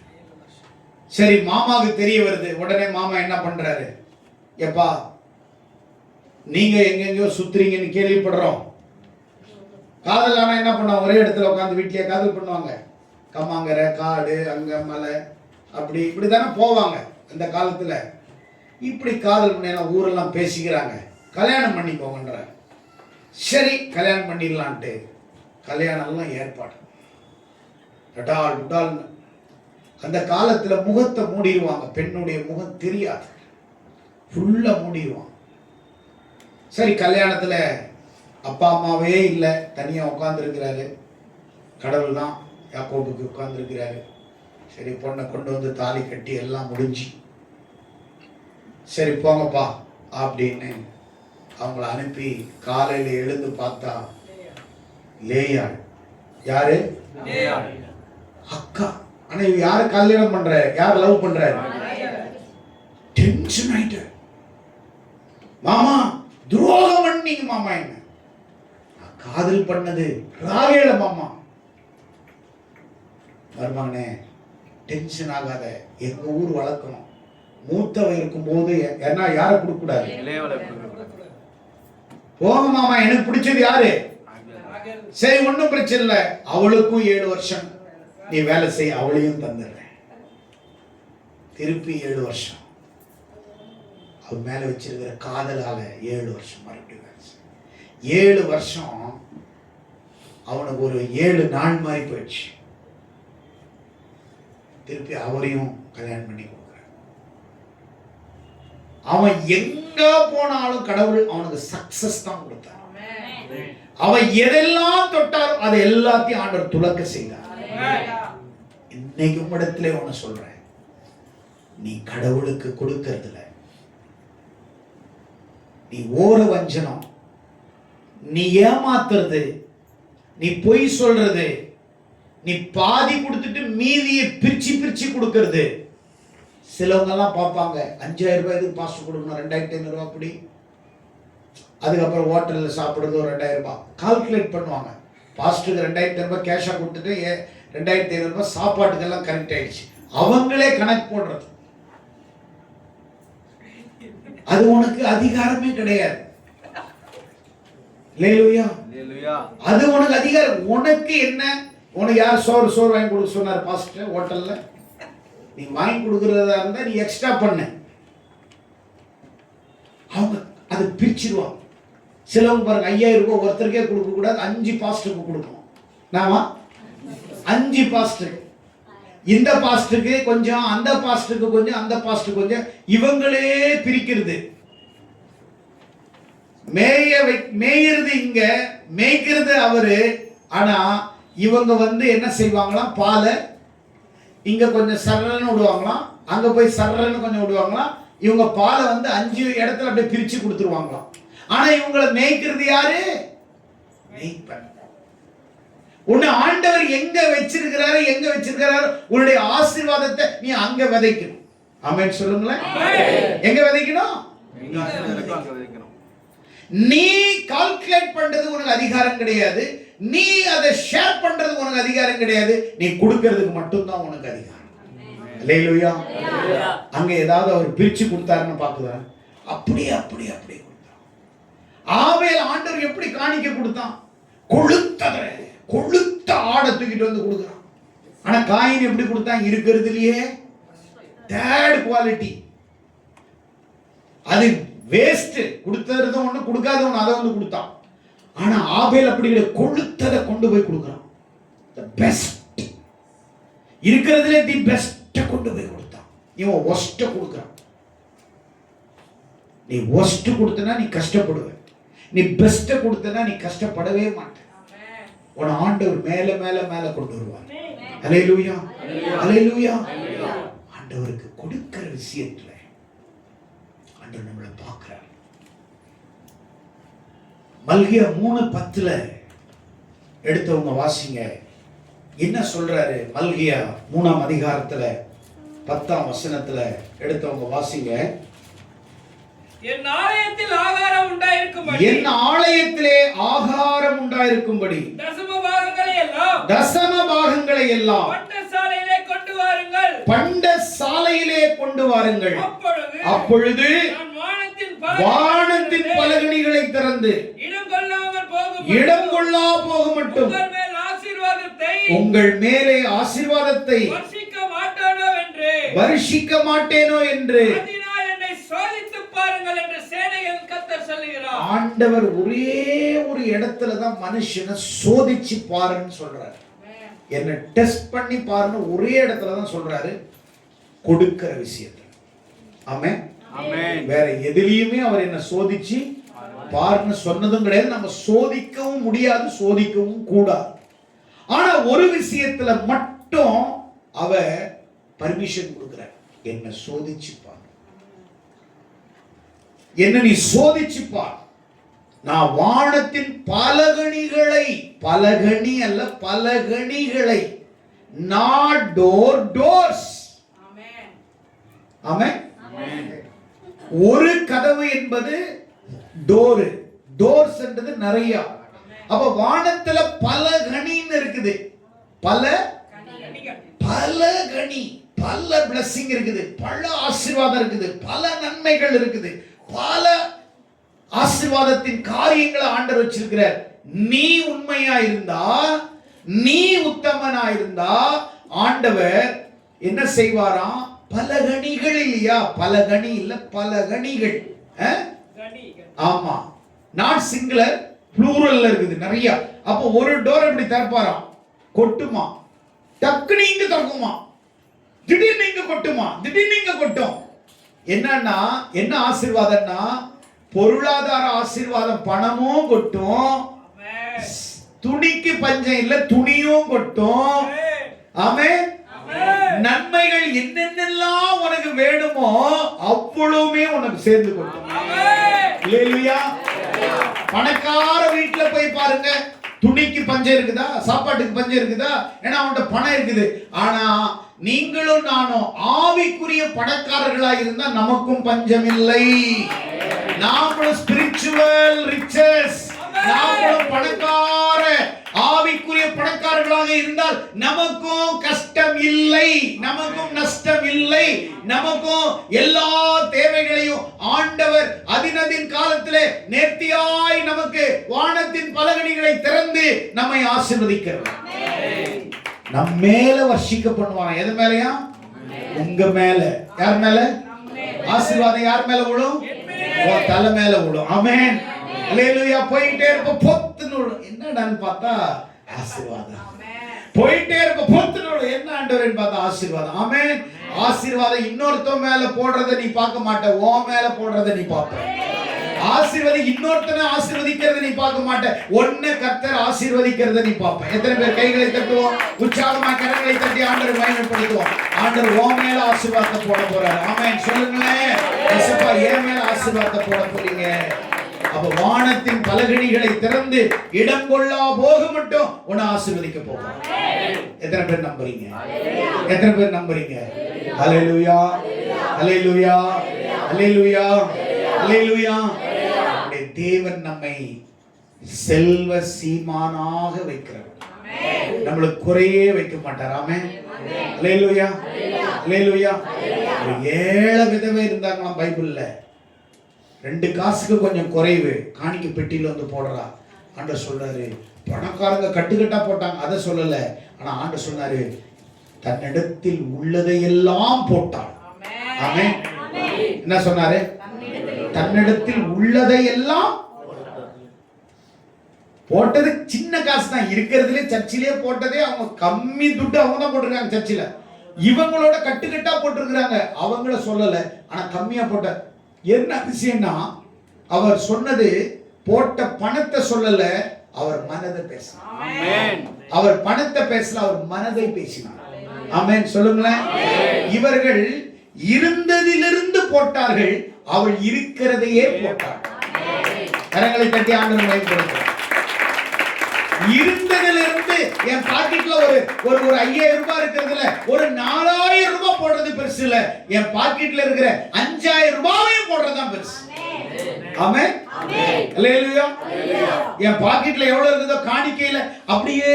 சரி, மாமாவுக்கு தெரிய வருது. உடனே மாமா என்ன பண்றாரு, எப்பா நீங்க எங்கெங்கயோ சுத்துறீங்கன்னு கேள்விப்படுறோம். காதல் ஆனா என்ன பண்ணுவாங்க? ஒரே இடத்துல உட்காந்து வீட்லயே காதல் பண்ணுவாங்க. கம்மாங்கரை, காடு, அங்க மலை, அப்படி இப்படி தானே போவாங்க அந்த காலத்துல. இப்படி காதல் பண்ண ஊரெல்லாம் பேசிக்கிறாங்க, கல்யாணம் பண்ணிக்கோங்கன்ற. சரி கல்யாணம் பண்ணிடலான்ட்டு கல்யாணம்லாம் ஏற்பாடு. டடால் புடால்னு அந்த காலத்துல முகத்தை மூடிடுவாங்க. பெண்ணுடைய முகம் தெரியாது, ஃபுல்லா மூடிடுவாங்க. சரி கல்யாணத்துல அப்பா அம்மாவே இல்லை, தனியா உட்கார்ந்து இருக்கிறாரு. கடவுள் தான் யாக்கோபுக்கு உட்கார்ந்து இருக்கிறாரு. சரி பொண்ணை கொண்டு வந்து தாலி கட்டி எல்லாம் முடிஞ்சு சரி போங்கப்பா அப்படின்னு அவங்கள அனுப்பி காலையில எழுந்து பார்த்தா லேயாள். யாரு? அக்கா. ஆனா இவ யாரு கல்யாணம் பண்ற, யார் லவ் பண்ற? டென்ஷன் ஆயிட்ட. மாமா துரோகம் பண்ணீங்க மாமா, என்ன காதல் பண்ணது ராகேல மாமா. மருமகனே டென்ஷன் ஆகாத, எங்க ஊர் வழக்கம் மூத்தவன் இருக்கும் போது என்ன யாரை கொடுக்க கூடாது, போங்க மாமா எனக்கு பிடிச்சது யாரு? சரி ஒண்ணும் பிரச்சனை இல்லை, அவளுக்கும் 7 வருஷம் நீ வேலை செய்ய, அவளையும் தந்துடுறேன். திருப்பி 7 வருஷம் அவன் மேல வச்சிருக்கிற காதலால 7 வருஷம் மறுபடியும் 7 வருஷம் அவனுக்கு ஒரு 7 நாள் மாதிரி போயிடுச்சு. திருப்பி அவரையும் கல்யாணம் பண்ணி கொடுக்குறான். அவன் எங்க போனாலும் கடவுள் அவனுக்கு சக்சஸ் தான் கொடுத்தார். அவன் எதெல்லாம் தொட்டாலும் அதை எல்லாத்தையும் ஆண்டவர் துலக்க செய்தார். இன்னைக்கு உம்மிடத்திலே ஒண்ணு சொல்றேன், நீ கடவுளுக்கு கொடுக்கறதுல நீ ஓர வஞ்சனம், நீ ஏமாத்துறது, நீ பொய் சொல்றது, நீ பாதி கொடுத்துட்டு மீதியை பிரிச்சு பிரிச்சு கொடுக்கறது. சிலவங்க எல்லாம் பார்ப்பாங்க 5000 ரூபாய் எதுக்கு பாஸ்டர் கொடுக்கணும், 2500 ரூபாய் அப்படி. அதுக்கப்புறம் ஹோட்டலில் சாப்பிடுறது ஒரு 2000 ரூபாய் கால்குலேட் பண்ணுவாங்க. பாஸ்டருக்கு 2500 ரூபாய் கேஷாக கொடுத்துட்டு 2500 ரூபாய் சாப்பாட்டுக்கெல்லாம் கரெக்ட் ஆயிடுச்சு. அவங்களே கணக்கு போடுறது. அது உனக்கு அதிகாரமே கிடையாது. அது உனக்கு அதிகாரம். உனக்கு என்ன? உனக்கு யார் சோறு வாங்கி கொடுக்க சொன்னார் பாஸ்டர் ஹோட்டல்ல? நீ வாங்கி கொடுக்கறதா இருந்தா நீ எக்ஸ்ட்ரா பண்ண. அவங்க அதை பிரிச்சிருவாங்க. சிலவங்க பாருங்க 5000 ரூபாய் ஒருத்தருக்கே கொடுக்க கூடாது, 5 பாஸ்டருக்கு கொடுக்கணும். நாம 5 பாஸ்டருக்கு, இந்த பாஸ்டருக்கு கொஞ்சம், அந்த பாஸ்டருக்கு கொஞ்சம், அந்த பாஸ்டருக்கு கொஞ்சம், இவங்களே பிரிக்கிறது. மேயிறது இங்க, மேய்க்கிறது அவரு. ஆனா இவங்க என்ன செய்வாங்களாம், பாலை இங்க கொஞ்சம் சர்றன்னு விடுவாங்களாம், அங்க போய் சர்றன்னு கொஞ்சம் விடுவாங்களாம். இவங்க பாலை 5 இடத்துல அப்படியே பிரிச்சு கொடுத்துருவாங்களாம். ஆனா இவங்களை மேய்க்கிறது யாரு? மேய்ப்பன். உன்னை ஆண்டவர் எங்க வச்சிருக்கிறாரு, உன்னுடைய ஆசீர்வாதத்தை நீ அங்க விதைக்கணும். ஆமென் சொல்லுங்களேன். எங்க விதைக்கணும்? நீ கால்குலேட் பண்றது உனக்கு அதிகாரம் கிடையாது. நீ அதை ஷேர் பண்றது உனக்கு அதிகாரம் கிடையாது. நீ கொடுக்கிறதுக்கு மட்டும்தான் உனக்கு அதிகாரம். அல்லேலூயா. அங்க ஏதாவது அவர் பிரிச்சு கொடுத்தாருன்னு பாக்குதா? அப்படியே கொடுத்தான். ஆபேல் ஆண்டவர் எப்படி காணிக்க கொடுத்தான்? கொழுத்த ஆடை தூக்கிட்டு வந்து கொடுக்குறான். ஆனா காயின் எப்படி கொடுத்தான்? இருக்கிறதுலயே தேர்ட் குவாலிட்டி. அது வேஸ்ட். கொடுத்தது ஒண்ணு, கொடுக்காத ஒண்ணு, அதை கொடுத்தான். ஆனா ஆபேல் அப்படி கொழுத்ததை கொண்டு போய் கொடுக்குறான். the best, இருக்கிறதுல தி பெஸ்ட் கொண்டு போய் கொடுத்தான். இவன் ஒஸ்ட் கொடுக்குறான். நீ ஒஸ்ட் கொடுத்தனா நீ கஷ்டப்படுவ, நீ பெஸ்ட் கொடுத்தனா நீ கஷ்டப்படவே மாட்ட. உன் ஆண்டவர் மேல மேல மேல கொண்டு வருவார். அல்லேலூயா, அல்லேலூயா. ஆண்டவருக்கு கொடுக்கிற விஷயத்துல ஆண்டவர் நம்மளை பார்க்கிறார். மல்கியா 3:10 எடுத்தவங்க வாசிங்க. என்ன சொல்றாரு? மல்கியா 3ஆம் அதிகாரத்துல 10ஆம் வசனத்துல எடுத்தவங்க வாசிங்க. என் ஆலயத்தில் ஆகாரம் உண்டாயிருக்கும்படி, என் ஆலயத்திலே ஆகாரம் உண்டாயிருக்கும்படி தசம பாகங்களை எல்லாம் பண்டசாலையிலே கொண்டு வாருங்கள். அப்பொழுது நான் வானத்தின் வானத்தின் பலகணிகளை திறந்து இடம் கொள்ளா போக மட்டும் உங்கள் மேலே ஆசீர்வாதத்தை வருஷிக்க மாட்டேனோ என்று ஆண்டவர் ஒரே ஒரு இடத்துல தான் மனுஷனை சோதிச்சு பாருன்னு சொல்றாரு. என்ன டெஸ்ட் பண்ணி பாருன்னு ஒரே இடத்துல தான் சொல்றாரு, கொடுக்கிற விஷயத்துல. ஆமென். வேற எதிலையுமே அவர் என்ன சோதிச்சு பாருன்னு சொன்னதும் கிடையாது. நம்ம சோதிக்கவும் முடியாது, சோதிக்கவும் கூடாது. ஆனா ஒரு விஷயத்துல மட்டும் அவ பர்மிஷன் கொடுக்கிறார், என்ன சோதிச்சு பாரு, என்ன நீ சோதிச்சு பார். நான் வானத்தின் பலகணிகளை, பலகணி அல்ல பலகணிகளை, not doors. ஆமென். ஒரு கதவு என்பது டோர், டோர்ஸ் என்றது நிறைய. அப்ப வானத்துல பலகணின்னு இருக்குது, பலகணி, பல பிளஸிங் இருக்குது, பல ஆசீர்வாதம் இருக்குது, பல நன்மைகள் இருக்குது, பல ஆசீர்வாதத்தின் காரியங்களை ஆண்டவர் வச்சிருக்கிறார். நீ உண்மையா இருந்தா, நீ உத்தமனா இருந்தா ஆண்டவர் என்ன செய்வாராம்? பலகணிகள் இல்லையா, பலகணி இல்ல பலகணிகள். ஆமா, நாட் சிங்குலர், ப்ளூரல்ல இருக்குது நிறைய. அப்ப ஒரு டோர் இப்படி திறப்பாராம், கொட்டுமா, டக்குனு இங்க திறக்குமா, திடீர்னு இங்க கொட்டுமா, திடீர்னு இங்க கொட்டும். என்னன்னா என்ன ஆசீர்வாதம்னா பொருளாதார ஆசீர்வாதம், பணமும் கொட்டும், துணிக்கு பஞ்சம் இல்ல துணியும் கொட்டும். ஆமென். நன்மைகள் என்னென்னலாம் உனக்கு வேணுமோ அவ்வளவுமே உனக்கு சேர்ந்து கொட்டும். அல்லேலூயா. பணக்கார வீட்டுல போய் பாருங்க, துணிக்கு பஞ்சம் இருக்குதா, சாப்பாட்டுக்கு பஞ்சம் இருக்குதா? ஏன்னா அவன்கிட்ட பணம் இருக்குது. ஆனா நீங்களும் நானும் ஆவிக்குரிய பணக்காரர்களா இருந்தா நமக்கும் பஞ்சம் இல்லை. நாமளும் ஸ்பிரிச்சுவல் ரிச்சஸ், நாமளும் பணக்கார ஆவிக்குரிய பணக்காரர்களாக இருந்தால் நமக்கும் கஷ்டம் இல்லை, நமக்கும் நஷ்டம் இல்லை. நமக்கும் எல்லா தேவைகளையும் ஆண்டவர் அதினதின் காலத்திலே நேர்த்தியாய் நமக்கு வானத்தின் பலகணிகளை திறந்து நம்மை ஆசீர்வதிக்கிறார். நம்ம மேல வர்ஷிக்க பண்ணுவாங்க. எது மேலயா? உங்க மேல. யார் மேல? ஆசீர்வாதம் யார் மேல விழும்? உன் தலை மேல விழும். ஆமென். அல்லேலூயா. போயிட்டே இருப்ப பொத்துன்னு விழும். என்னடான்னு பார்த்தா ஆசீர்வாதம். போயிட்டே இருப்ப பொத்துன்னு விழும். என்ன ஆண்டவரேன்னு பார்த்தா ஆசீர்வாதம். ஆமென். ஆசீர்வாதம் இன்னொருத்தன் மேல போடுறத நீ பார்க்க மாட்ட, உன் மேல போடுறத நீ பார்ப்ப. ஆசீர்வாதம் இன்னொருத்தனை ஆசீர்வதிக்கிறத நீ பார்க்க மாட்ட, ஒன்ன கர்த்தர் ஆசீர்வதிக்கிறத நீ பார்ப்ப. எத்தனை பேர் கைகளை தட்டுவோம், உற்சாகமா கரங்களை தட்டி ஆண்டவரை மகிமைப்படுத்துவோம். ஆண்டவர் உன் மேல ஆசீர்வாதத்தை போட போறாரு. ஆமென். சொல்லுங்களேன், இயேசுப்பா என் மேல ஆசீர்வாதத்தை போட போறீங்க. அப்ப வானத்தின் பலகணிகளை திறந்து இடம் கொள்ளா போக மட்டும் உன்னை ஆசீர்வதிக்க போறோம். எத்தனை பேர் நம்புறீங்க? எத்தனை பேர் நம்புறீங்க? ஹல்லேலூயா, ஹல்லேலூயா, ஹல்லேலூயா, ஹல்லேலூயா. தேவன் நம்மை செல்வ சீமானாக வைக்கிறார். நம்மளுக்கு குறையே வைக்க மாட்டார். ஆமென். ஹல்லேலூயா, ஹல்லேலூயா. ஒரு ஏழை விதவை இருந்தாங்களாம் பைபிள்ல. 2 காசுக்கு கொஞ்சம் குறைவு, காணிக்க பெட்டியில வந்து போடுறா. ஆண்டவர் சொல்றாரு, பணக்காரங்க கட்டுக்கட்டா போட்டாங்க, அதை சொல்லல. ஆனா ஆண்டவர் சொன்னாரு, தன்னிடத்தில் உள்ளதையெல்லாம் போட்டாள். ஆமென். என்ன சொன்னாரு? தன்னிடத்தில் உள்ளதையெல்லாம் போட்டது. சின்ன காசு தான் இருக்கிறதுலே. சர்ச்சிலே போட்டதே அவங்க கம்மி துட்டு அவங்க தான் போட்டிருக்காங்க சர்ச்சில. இவங்களோட கட்டுக்கட்டா போட்டிருக்கிறாங்க, அவங்கள சொல்லல. ஆனா கம்மியா போட்ட. என்ன அதிசயம்னா அவர் சொன்னது போட்ட பணத்தை சொல்லல, அவர் மனதை பேசினார். அவர் பணத்தை பேசல, அவர் மனதை பேசினார். ஆமென். சொல்லுங்களேன். இவர்கள் இருந்ததிலிருந்து போட்டார்கள், அவள் இருக்கிறதையே போட்டாள். கரங்களை தட்டி ஆண்டவரை மகிமைப்படுத்துவோம். இருந்ததிலிருந்து என் பாக்கெட்ல ஒரு 5000 ரூபாய் இருக்கிறதுல ஒரு 4000 ரூபாய் போடுறது பெருசு இல்ல, என் பாக்கெட்ல இருக்கிற 5000 ரூபாயும் போடுறதுதான் பெருசு. ஆமென். அல்லேலூயா. என் பாக்கெட்ல எவ்வளவு இருக்குதோ காணிக்கையில அப்படியே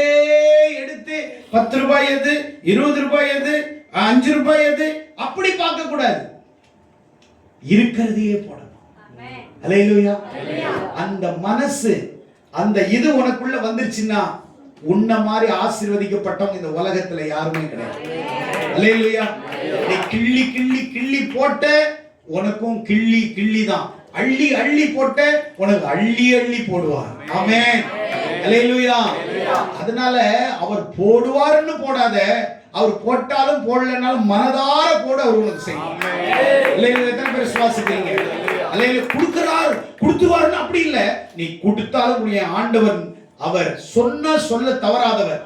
எடுத்து 10 ரூபாய் எது, 20 ரூபாய் எது, 5 ரூபாய் எது, அப்படி பார்க்க கூடாது. இருக்கிறதையே போடணும். அல்லேலூயா. அந்த மனசு, அந்த இது உனக்குள்ள வந்துருச்சுன்னா உன்ன மாதிரி ஆசீர்வதிக்கப்பட்டவங்க இந்த உலகத்துல யாருமே கிடையாது. அல்லேலூயா. நீ கிள்ளி கிள்ளி கிள்ளி போட்ட உனக்கும் கிள்ளி கிள்ளி தான், அள்ளி அள்ளி போட்ட உனக்கு அள்ளி அள்ளி போடுவார். ஆமென். அல்லேலூயா. அதனால அவர் போடுவார்னு போடாத, அவர் போட்டாலும் போடலனாலும் மனதார போட அவர் உனக்கு செய்வார். அல்லேலூயா. எத்தனை பேர் விசுவாசிக்கிறீங்க? அல்லேலூயா. கொடுக்கிறார் கொடுத்துவார்னு அப்படி இல்ல, நீ கொடுத்தாலும் உன்னுடைய ஆண்டவர் அவர் சொல்ல தவறாதவர்.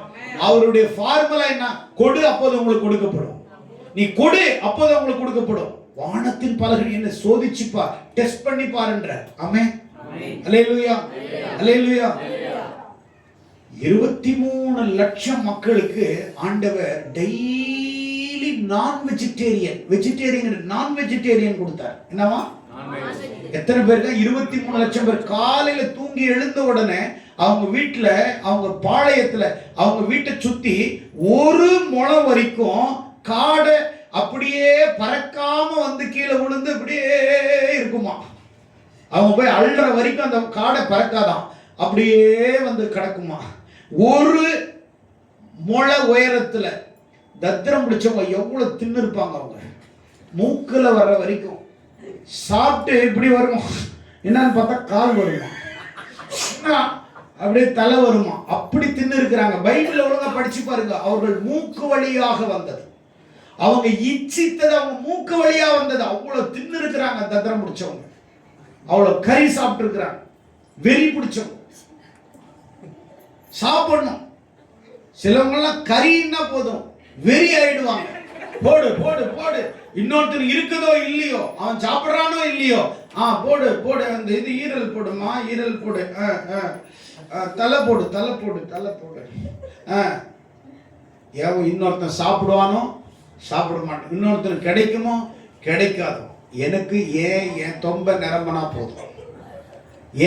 அவருடைய ஃபார்முலா என்ன? கொடு அப்போது உங்களுக்கு கொடுக்கப்படும், நீ கொடு அப்போது உங்களுக்கு கொடுக்கப்படும். வானத்தின் பலகை என்ன சோதிச்சு பார், டெஸ்ட் பண்ணி பாருன்ற. ஆமென். அல்லேலூயா. அல்லேலூயா. 23 லட்சம் மக்களுக்கு ஆண்டவர் டெய்லி நான் வெஜிடேரியன் கொடுத்தார். என்னவா? எத்தனை பேருக்கு? 23 லட்சம் பேர். காலையில தூங்கி எழுந்த உடனே அவங்க வீட்டுல, அவங்க பாளையத்துல, அவங்க வீட்டை சுத்தி ஒரு முழம் வரைக்கும் காடை அப்படியே பறக்காம வந்து கீழே விழுந்து அப்படியே இருக்குமா. அவங்க போய் அள்ளுற வரைக்கும் அந்த காடை பறக்காதான், அப்படியே வந்து கிடக்குமா. ஒரு முளை உயரத்துல தத்திரம் பிடிச்சவங்க எவ்வளவு தின்னு இருப்பாங்க. அவங்க மூக்குல வர்ற வரைக்கும் சாப்பிட்டு இப்படி வருமா, என்னன்னு பார்த்தா கால் வருமா, அப்படியே தலை வருமா, அப்படி தின்னு இருக்கிறாங்க. பைபிள் ஒழுங்கா படிச்சு பாருங்க. அவர்கள் மூக்கு வழியாக வந்தது, அவங்க இச்சித்தது அவங்க மூக்கு வழியா வந்தது. அவ்வளவு தின்னு இருக்கிறாங்க தத்திரம் பிடிச்சவங்க, அவ்வளவு கறி சாப்பிட்டு இருக்கிறாங்க. வெறி பிடிச்சவங்க சாப்பிடணும். சிலவங்க எல்லாம் கறின்னா போதும் வெறி ஆயிடுவாங்க. போடு போடு போடு, இன்னொருத்தர் இருக்குதோ இல்லையோ, அவன் சாப்பிடுறானோ இல்லையோ, போடு போடு, அந்த இது ஈரல் போடுமா, ஈரல் போடு, தலை போடு தலை போடு தலை போடு. ஏன் இன்னொருத்தன் சாப்பிடுவானோ சாப்பிட மாட்டேன், இன்னொருத்தர் கிடைக்குமோ கிடைக்காதோ. எனக்கு என் தொம்ப நிரம்பினா போதும்,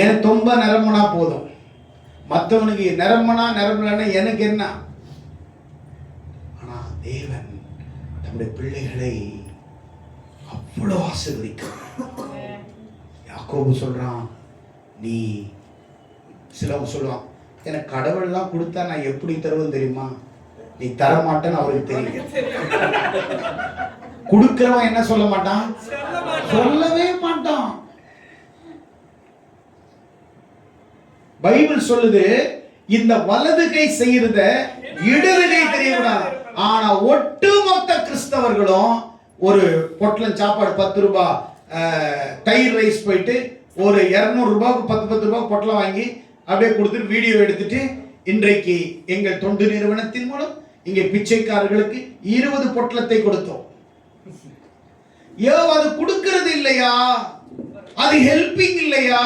என் தொம்ப நிரம்பினா போதும். மற்றவனுக்கு நிரம்பினா நிரம்பலன்னா எனக்கு என்ன? ஆனா தேவன் தம்முடைய பிள்ளைகளை அவ்வளவு ஆசீர்வதிக்கிறார். யாக்கோபு சொல்றான், நீ சிலவங்க சொல்லுவான், எனக்கு கடவுள்லாம் கொடுத்தா நான் எப்படி தருவேன் தெரியுமா? நீ தர மாட்டேன்னு அவருக்கு தெரியும். கொடுக்கிறவன் என்ன சொல்ல மாட்டான்? சொல்லவே மாட்டான். பைபிள் சொல்லுது, இந்த வலது கை செய்யறத இடது கை தெரியக்கூடாது. ஆனா ஒட்டுமொத்த கிறிஸ்தவர்களும் ஒரு பொட்டலம் சாப்பாடு 10 ரூபாய் தயிர் ரைஸ் போயிட்டு ஒரு 200 ரூபாய்க்கு 10 ரூபாய் பொட்டலம் வாங்கி அப்படியே கொடுத்துட்டு வீடியோ எடுத்துட்டு, இன்றைக்கு எங்கள் தொண்டு நிறுவனத்தின் மூலம் இங்கே பிச்சைக்காரர்களுக்கு 20 பொட்டலத்தை கொடுத்தோம். அது கொடுக்கிறது இல்லையா? அது ஹெல்பிங் இல்லையா?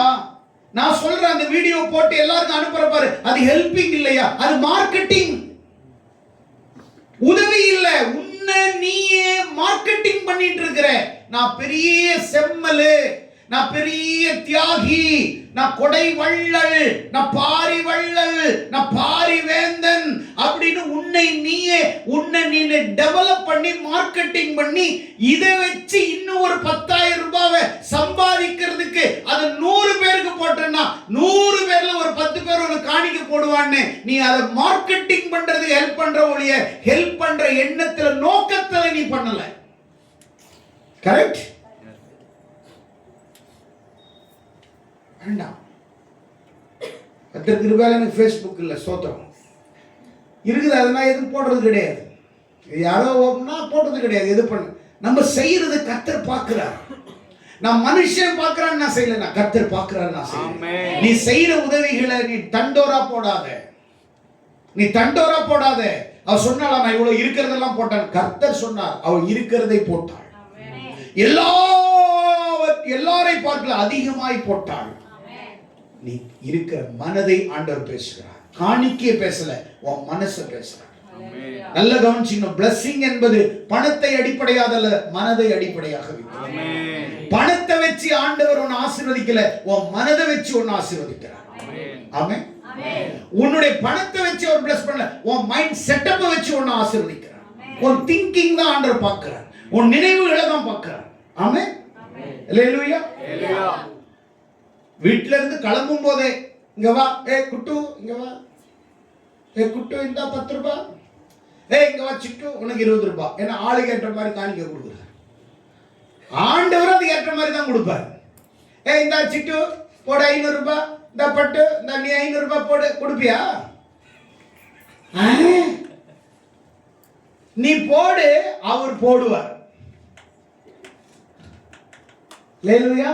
நான் சொல்றேன், அந்த வீடியோ போட்டு எல்லாருக்கும் அனுப்புற பாரு, அது ஹெல்பிங் இல்லையா? அது மார்க்கெட்டிங். உதவி இல்ல, உன்னை நீயே மார்க்கெட்டிங் பண்ணிட்டு இருக்கிற. நான் பெரிய செம்மலு, நான் பெரிய தியாகி, நான் கொடை வள்ளல், நான் பாரி வள்ளல், நான் பாரி வேந்தன் அப்படின்னு உன்னை நீயே டெவலப் பண்ணி மார்க்கெட்டிங் பண்ணி இதை வச்சு இன்னும் ஒரு 10,000 ரூபாவை சம்பாதிக்கிறதுக்கு அது 100 பேருக்கு போட்டேன்னா 100 பேர்ல ஒரு 10 பேர் ஒரு காணிக்க போடுவான்னு நீ அதை மார்க்கெட்டிங் பண்றதுக்கு ஹெல்ப் பண்ற ஒழிய ஹெல்ப் பண்ற எண்ணத்துல நோக்கத்துல நீ பண்ணல. கரெக்ட்? வேண்டாம். கர்த்தருக்கு கிருபையால எனக்கு ஃபேஸ்புக் இல்லை, ஸ்தோத்திரம் இருக்குது, அதெல்லாம் எதுவும் போடுறது கிடையாது. யாரோ ஓப்பனா போடுறது கிடையாது. எது பண்ண நம்ம செய்யறது கர்த்தர் பார்க்கிறார். நான் மனுஷன் பார்க்கிறான்னு நான் செய்யல, நான் கர்த்தர் பார்க்கிறார் நான் செய்யறேன். நீ செய்யற உதவிகளை நீ தண்டோரா போடாத, நீ தண்டோரா போடாத. அவ சொன்னால நான் இவ்வளவு இருக்கிறதெல்லாம் போட்டான். கர்த்தர் சொன்னார், அவள் இருக்கிறதை போட்டாள். எல்லாரை பார்க்கல அதிகமாய் போட்டாள். நீ இருக்கிற மனதை ஆண்டவர் பேசுகிறார். காணிக்கை பேசல, உன் மனசை பேசுறார். நல்ல கவனிச்சுக்கணும். பிளஸிங் என்பது பணத்தை அடிப்படையாதல்ல, மனதை அடிப்படையாக வைக்கிறது. பணத்தை வச்சு ஆண்டவர் உன்னை ஆசீர்வதிக்கல, உன் மனதை வச்சு உன்னை ஆசீர்வதிக்கிறார். ஆமென். உன்னுடைய பணத்தை வச்சு அவர் பிளஸ் பண்ணல, உன் மைண்ட் செட்டப்பை வச்சு உன்னை ஆசீர்வதிக்கிறார். உன் திங்கிங் தான் ஆண்டவர் பார்க்கிறார், உன் நினைவுகளை தான் பார்க்கிறார். ஆமென். அல்லேலூயா. வீட்டுல இருந்து கிளம்பும் போதே இங்க வா, குட்டு இங்க வா, குட்டு இந்த 10 ரூபாய், இங்க வா சிட்டு உனக்கு 20 ரூபாய். ஏன்னா ஆளுக்கு ஏற்ற மாதிரி காணிக்க கொடுக்குறாரு. ஆண்டவர் அதுக்கு ஏற்ற மாதிரி தான் கொடுப்பாரு. இந்த சிட்டு போடு 500 ரூபாய், இந்த பட்டு இந்த நீ 500 ரூபாய் போடு, கொடுப்பியா? நீ போடு, அவர் போடுவார். ஹல்லேலூயா.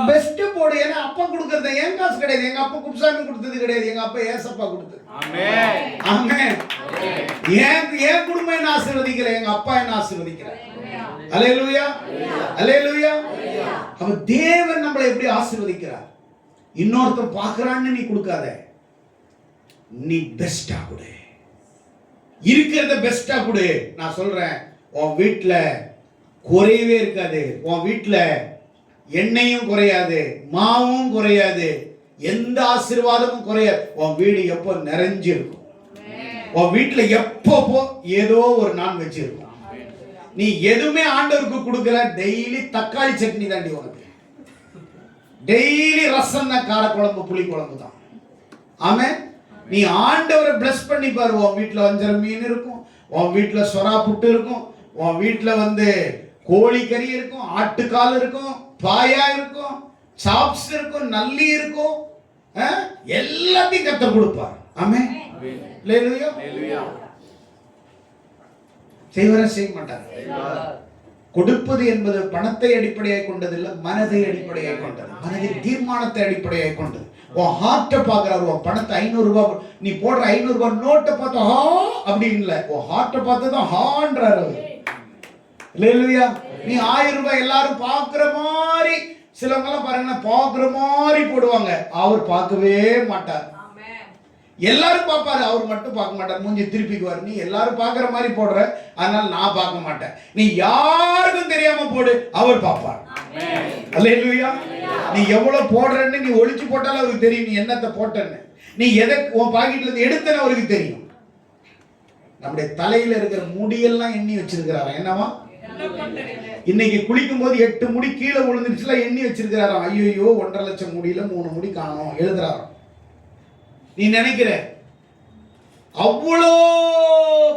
பெஸ்ட் போடு. ஏன்னா அப்பா கொடுக்கறது என் காசு கிடையாது. எங்க அப்பா குப்சாமி கொடுத்தது கிடையாது. எங்க அப்பா ஏசப்பா கொடுத்தது. ஆமென். ஆமென். என் குடும்பம் என்ன ஆசீர்வதிக்கிறேன், எங்க அப்பா என்ன ஆசீர்வதிக்கிறார். ஹல்லேலூயா. ஹல்லேலூயா. அப்ப தேவன் நம்மளை எப்படி ஆசீர்வதிக்கிறார்? இன்னொருத்தர் பார்க்கறான்னு நீ கொடுக்காத, நீ பெஸ்டா கொடு. இருக்கிறத பெஸ்டா கொடு. நான் சொல்றேன், உன் வீட்டுல குறையவே இருக்காது. உன் வீட்டுல எண்ணெயும் குறையாது, மாவும் குறையாது, எந்த ஆசீர்வாதமும் குறையாது. உன் வீடு எப்போ நிறைஞ்சு இருக்கும். உன் வீட்டுல எப்போ ஏதோ ஒரு நான்வெஜ் இருக்கும். நீ எதுவுமே ஆண்டவருக்கு கொடுக்கல, டெய்லி தக்காளி சட்னி தாண்டி உனக்கு, டெய்லி ரசம் தான், கார குழம்பு புளி குழம்பு தான். ஆமென். நீ ஆண்டவரை பிளஸ் பண்ணி பாரு. உன் வீட்டுல வஞ்சர மீன் இருக்கும், உன் வீட்டுல சொரா புட்டு இருக்கும், உன் வீட்டுல கோழிக்கறி இருக்கும், ஆட்டுக்கால் இருக்கும், பாயா இருக்கும், சாப்ஸ் இருக்கும், நல்லி இருக்கும், எல்லாத்தையும் கர்த்தர் கொடுப்பார். ஆமென். ஹல்லேலூயா. செய்வர செய்ய மாட்டார். கொடுப்பது என்பது பணத்தை அடிப்படையாக கொண்டது இல்ல, மனதை அடிப்படையாக கொண்டது. மனதின் தீர்மானத்தை அடிப்படையாக கொண்டது. உன் ஹார்ட்டை பார்க்கிறாரு. உன் பணத்தை 500 ரூபாய் நீ போடுற 500 ரூபாய் நோட்டை பார்த்தா ஹா அப்படி இல்லை, உன் ஹார்ட்டை பார்த்து தான் ஹான்றாரு. ஹல்லேலூயா. நீ 1000 ரூபாய் எல்லாரும் பார்க்கிற மாதிரி, சிலவங்க எல்லாம் பாருங்க பார்க்கிற மாதிரி போடுவாங்க. அவர் பார்க்கவே மாட்டார். எல்லாரும் பார்ப்பாரு, அவர் மட்டும் பார்க்க மாட்டார். மூஞ்சி திருப்பிக்குவார். நீ எல்லாரும் பார்க்கிற மாதிரி போடுற, அதனால நான் பார்க்க மாட்டேன். நீ யாருக்கும் தெரியாம போடு, அவர் பார்ப்பார். ஹல்லேலூயா. நீ எவ்வளவு போடுறன்னு நீ ஒளிச்சு போட்டாலும் அவருக்கு தெரியும் நீ என்னத்தை போட்டன்னு. நீ எதை உன் பாக்கெட்ல இருந்து எடுத்தன்னு அவருக்கு தெரியும். நம்முடைய தலையில இருக்கிற முடியெல்லாம் எண்ணி வச்சிருக்கிறாராம். என்னவா? இன்னைக்கு குளிக்கும் போது 8 முடி கீழே விழுந்துருச்சுல, எண்ணி வச்சிருக்கிறாராம். ஐயோ 1.5 லட்சம் முடியல 3 முடி காணோம் எழுதுறாராம். நீ நினைக்கிற அவ்வளோ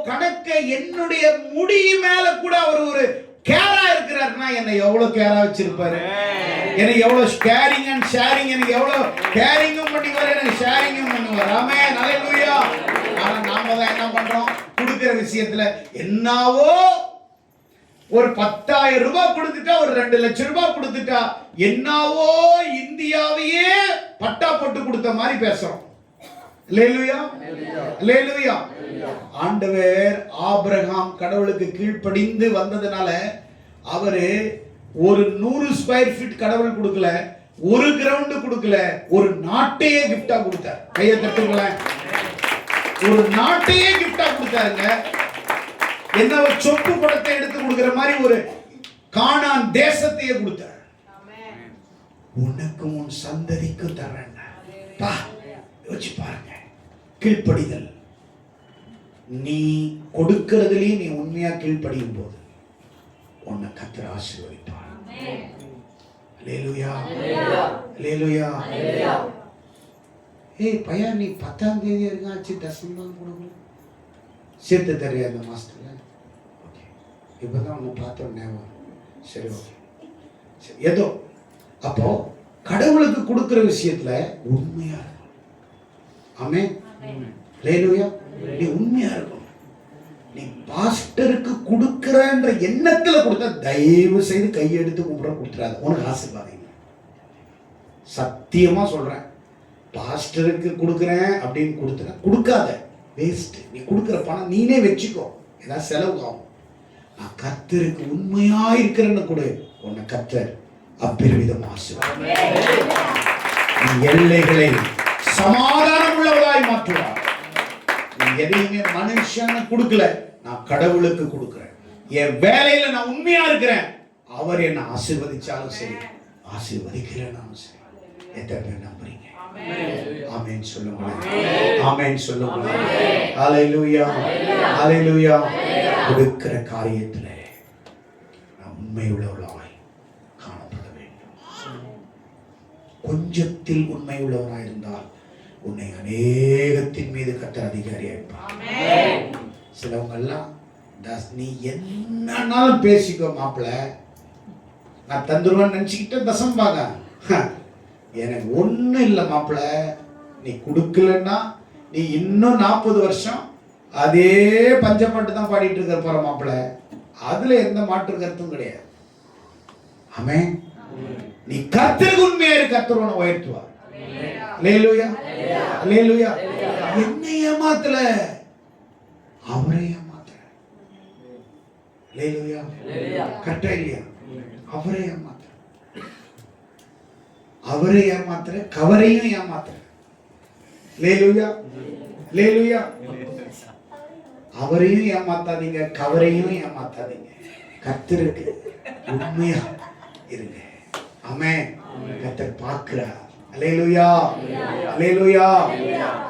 கணக்க என்னுடைய முடி மேல கூட அவர் ஒரு கேரா இருக்கிறாருன்னா என்னை எவ்வளவு கேரா வச்சிருப்பாரு. எனக்கு எவ்வளவு கேரிங் அண்ட் ஷேரிங், எனக்கு எவ்வளவு கேரிங்கும் பண்ணிவார், எனக்கு ஷேரிங்கும் பண்ணுவார். ஆமென். ஹல்லேலூயா. ஆனா நாம தான் என்ன பண்றோம், கொடுக்கிற விஷயத்துல என்னவோ ஒரு 10,000 ரூபாய் கொடுத்துட்டா, ஒரு 2 லட்சம் ரூபாய் கொடுத்துட்டா, என்னவோ இந்தியாவையே பட்டா போட்டு கொடுத்த மாதிரி பேசுறோம். ஹல்லேலூயா. ஹல்லேலூயா. ஆண்டவர் ஆபிரகாம் கடவுளுக்கு கீழ்ப்படிந்து வந்ததனால அவரு ஒரு 100 ஸ்கொயர் ஃபீட் கடவுள் கொடுக்கல, ஒரு கிரவுண்ட் கொடுக்கல, ஒரு நாட்டையே கிஃப்டா கொடுத்தார். கையை தட்டுங்களேன். ஒரு நாட்டையே கிஃப்டா கொடுத்தாருங்க. என்ன ஒரு சொப்பு படத்தை எடுத்து கொடுக்கிற மாதிரி ஒரு கானான் தேசத்தையே கொடுத்தார். உனக்கு உன் சந்ததிக்கு தரேன். பா யோசிச்சு பாருங்க. கீழ்ப்படிதல். நீ கொடுக்கிறதுலயே நீ உண்மையா கீழ்ப்படியும் போது உன்னை கர்த்தர் ஆசீர்வதிப்பார். ஹல்லேலூயா. ஹல்லேலூயா. பையா நீ 10ஆம் தேதி இருக்காச்சு தசம்தான் கொடுக்கல, சேர்த்து தரையா இந்த மாசத்துல? ஓகே, இப்பதான் உன்னை பார்த்த ஞாபகம். சரி ஓகே சரி ஏதோ. அப்போ கடவுளுக்கு கொடுக்கிற விஷயத்துல உண்மையா இருக்கும். ஆமென். ஹல்லேலூயா. நீ உண்மையா இருக்கும். நீ பாஸ்டருக்கு கொடுக்கிறன்ற எண்ணத்துல கொடுத்தா தயவு செய்து கையெடுத்து கும்பிட கொடுத்துறாது, உனக்கு ஆசீர்வாதம். சத்தியமா சொல்றேன், பாஸ்டருக்கு கொடுக்கிறேன் அப்படின்னு கொடுக்காத, வேஸ்ட். நீ கொடுக்கிற பணம் நீனே வச்சுக்கோ, ஏதாவது செலவு ஆகும். நான் கர்த்தருக்கு உண்மையா இருக்கிறேன்னு கொடு, உன்னை கர்த்தர் அப்பெருவிதம் ஆசீர்வதிப்பார். எல்லைகளை சமாதானம் உள்ளவராய் மாற்றுவார். நீ எதையுமே மனுஷன் கொடுக்கல, நான் கடவுளுக்கு கொடுக்கிறேன். என் வேலையில நான் உண்மையா இருக்கிறேன். அவர் என்ன ஆசீர்வதிச்சாலும் சரி, ஆசீர்வதிக்கிறேன் சரி. எத்தனை பேர் நம்புறீங்க? ஆமென் சொல்லுங்க. ஆமென் சொல்லுங்க. ஹல்லேலூயா. ஹல்லேலூயா. கொடுக்கிற காரியத்துல நான் உண்மை உள்ளவளாய் காணப்பட வேண்டும். கொஞ்சம் கொஞ்சத்தில் உண்மை உள்ளவனாயிருந்தால் உன்னை அநேகத்தின் மீது கர்த்தர் அதிகாரியாயிருப்பார். சிலவங்க எல்லாம் நீ என்னன்னாலும் பேசிக்கோ மாப்பிள்ள, நான் தந்துருவேன்னு நினைச்சுக்கிட்ட தசம் பாக எனக்கு ஒண்ணும் இல்லை மாப்பிள்ள, நீ கொடுக்கலன்னா நீ இன்னும் 40 வருஷம் அதே பஞ்சப்பாட்டு தான் பாடிட்டு இருக்க போற மாப்பிள்ள. அதுல எந்த மாற்று கருத்தும் கிடையாது. ஆமென். நீ கர்த்தருக்கு உண்மையா இரு, கர்த்தர் உன்னை உயர்த்துவார். அல்லேலூயா, அல்லேலூயா. என்னை ஏமாத்தல, அவரை ஏமாத்தல. அல்லேலூயா, கரெக்டா இல்லையா? அவரை ஏமாத்தல, அவரை ஏமாத்தல, கவரையும் ஏமாத்தல. அல்லேலூயா, அல்லேலூயா. அவரையும் ஏமாத்தாதீங்க, கவரையும் ஏமாத்தாதீங்க. கர்த்தருக்கு உண்மையா இருங்க. ஆமென். கர்த்தர் பார்க்கிறார். அல்லேலூயா, அல்லேலூயா.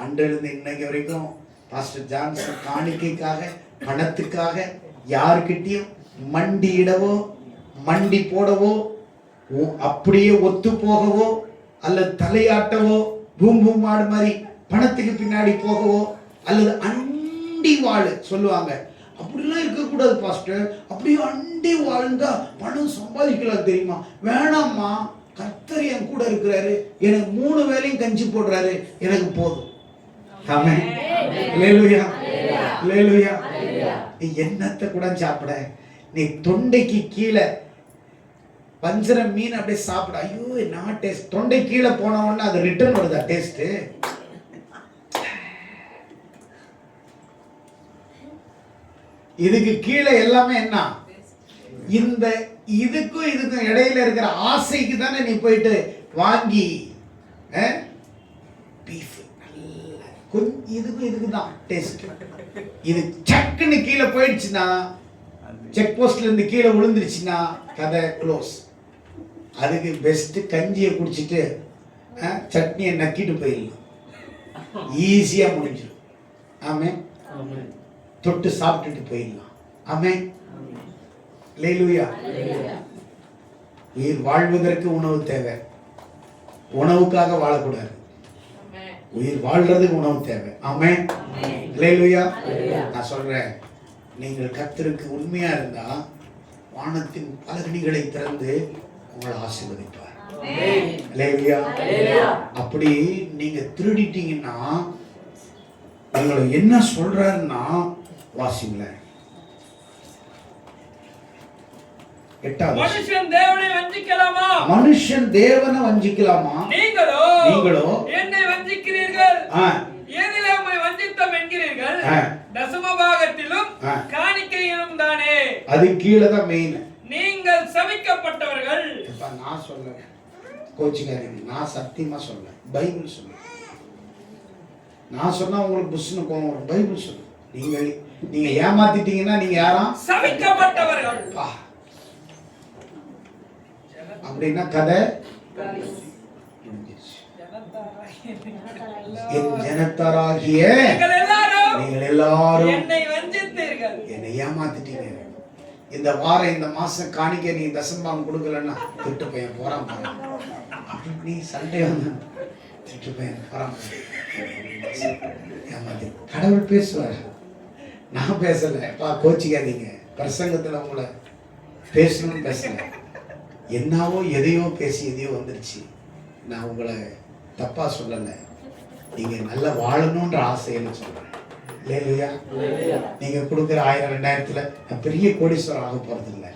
அன்றிலிருந்து இன்னைக்கு வரைக்கும் பாஸ்டர் ஜான்சன் காணிக்கைக்காக, பணத்துக்காக யாருக்கிட்டையும் மண்டியிடவோ மண்டி போடவோ அப்படியே ஒத்து போகவோ அல்லது தலையாட்டவோ பூம் பூம் மாடு மாதிரி பணத்துக்கு பின்னாடி போகவோ அல்லது அண்டி வாழ சொல்லுவாங்க, அப்படிலாம் இருக்கக்கூடாது பாஸ்டர். அப்படியே அண்டி வாழ்ந்தா பணம் சம்பாதிக்கலாம் தெரியுமா? வேணாம்மா, கர்த்தர் என் கூட இருக்கிறாரு, எனக்கு 3 வேளையும் கஞ்சி போடுறாரு, எனக்கு போதும். ஆமென். அல்லேலூயா, அல்லேலூயா. நீ என்னத்தை கூட சாப்பிட, நீ தொண்டைக்கு கீழே வஞ்சர மீன் அப்படியே சாப்பிட, ஐயோ என்ன டேஸ்ட். தொண்டை கீழே போன உடனே அது ரிட்டர்ன் வருதா டேஸ்ட்? இதுக்கு கீழே எல்லாமே என்ன? இந்த இதுக்கும் இடையில இருக்கிற ஆசைக்கு தானே நீ போயிட்டு வாங்கி பீஃப் இதுக்கும் தான் டேஸ்ட். இது சக்குன்னு கீழே போயிடுச்சுன்னா, செக் போஸ்ட்ல இருந்து கீழே விழுந்துருச்சுன்னா கதை க்ளோஸ். அதுக்கு பெஸ்ட் கஞ்சியை குடிச்சிட்டு சட்னியை நக்கிட்டு போயிடலாம், ஈஸியா முடிஞ்சிடும். ஆமென். தொட்டு சாப்பிட்டுட்டு போயிடலாம். ஆமென். அல்லேலூயா. உயிர் வாழ்வதற்கு உணவு தேவை, உணவுக்காக வாழக்கூடாது. உயிர் வாழ்றதுக்கு உணவு தேவை. ஆமென். அல்லேலூயா. நான் சொல்றேன், நீங்கள் கர்த்தருக்கு உண்மையா இருந்தா வானத்தின் பலகணிகளை திறந்து உங்களை ஆசீர்வதிப்பார். அல்லேலூயா. அப்படி நீங்க திருடிட்டீங்கன்னா உங்களை என்ன சொல்றாருன்னா வாசிங்களேன். 8வது, மனுஷன் தேவனை வஞ்சிக்கலாமா? மனுஷன் தேவனை வஞ்சிக்கலாமா? நீங்களோ என்னை வஞ்சிக்கிறீர்கள். ஏதிலே உம்மை வஞ்சித்தோம் என்கிறீர்கள்? தசமபாகத்திலும் காணிக்கையிலும் தானே. அது கீழே தான் மெயின். நீங்கள் சபிக்கப்பட்டவர்கள். நான் சொல்ல கோச்சிக்காதீங்க, நான் சத்தியமா சொல்ல, பைபிள் சொல்ல. நான் சொன்னா உங்களுக்கு புஷ்னு கோவம் வரும். பைபிள் சொல்ல. நீங்க ஏமாத்திட்டீங்கன்னா நீங்க யாரா? சபிக்கப்பட்டவர்கள். அப்படின்னா கதை என் ஜனத்தாராகிய நீங்கள் எல்லாரும் என்னை ஏமாத்திட்டீங்க. இந்த வாரம் இந்த மாசம் காணிக்க நீ தசம்பாகம் கொடுக்கலன்னா திட்டு பையன் போறான், நீ சண்டே வந்து திட்டு பையன் போறான். ஏமாத்தி கடவுள் பேசுவார், நான் பேசல. கோச்சிக்காதீங்க, பிரசங்கத்துல உங்களை பேசணும்னு பேசல. என்னவோ எதையோ பேசி எதையோ வந்துருச்சு. நான் உங்களை தப்பா சொல்லல, நீங்க நல்லா வாழணும்ன்ற ஆசையில சொல்றேன். இல்லையா? நீங்க கொடுக்குற 1000 2000த்துல நான் பெரிய கோடீஸ்வரர் ஆக போறது இல்லை.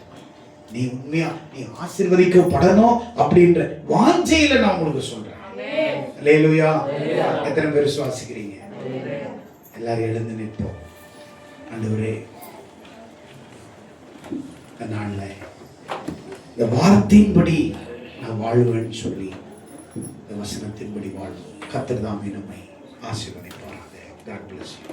நீ உண்மையா நீ ஆசீர்வதிக்கப்படணும் அப்படின்ற வாஞ்சையில நான் உங்களுக்கு சொல்றேன். அல்லேலூயா. எத்தனை பேர் விசுவாசிக்கிறீங்க? எல்லாரும் எழுந்து நிற்போம். ஆண்டவரே, இந்த நாள்ல இந்த வார்த்தையின்படி நான் வாழ்வேன்னு சொல்லி இந்த வசனத்தின்படி வாழ்வோம். கர்த்தர் தாமே நம்மை ஆசீர்வதிப்பாராக. God bless you.